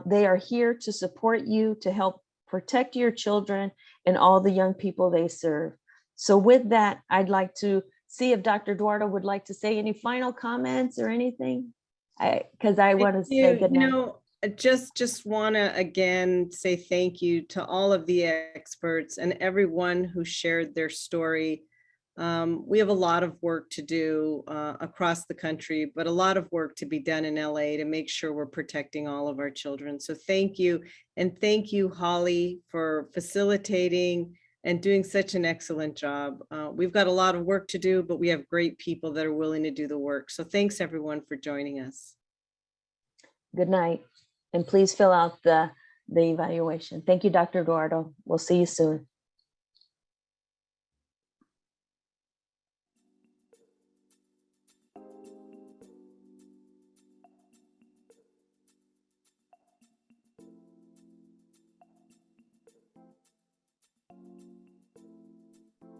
they are here to support you, to help protect your children and all the young people they serve. So with that, I'd like to see if Dr. Duardo would like to say any final comments or anything, because I want to say good night. You know, I just want to again say thank you to all of the experts and everyone who shared their story. We have a lot of work to do across the country, but a lot of work to be done in LA to make sure we're protecting all of our children. So thank you. And thank you, Holly, for facilitating and doing such an excellent job. We've got a lot of work to do, but we have great people that are willing to do the work. So thanks everyone for joining us. Good night. And please fill out the evaluation. Thank you, Dr. Duardo. We'll see you soon.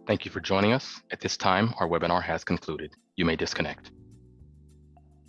Thank you for joining us. At this time, our webinar has concluded. You may disconnect.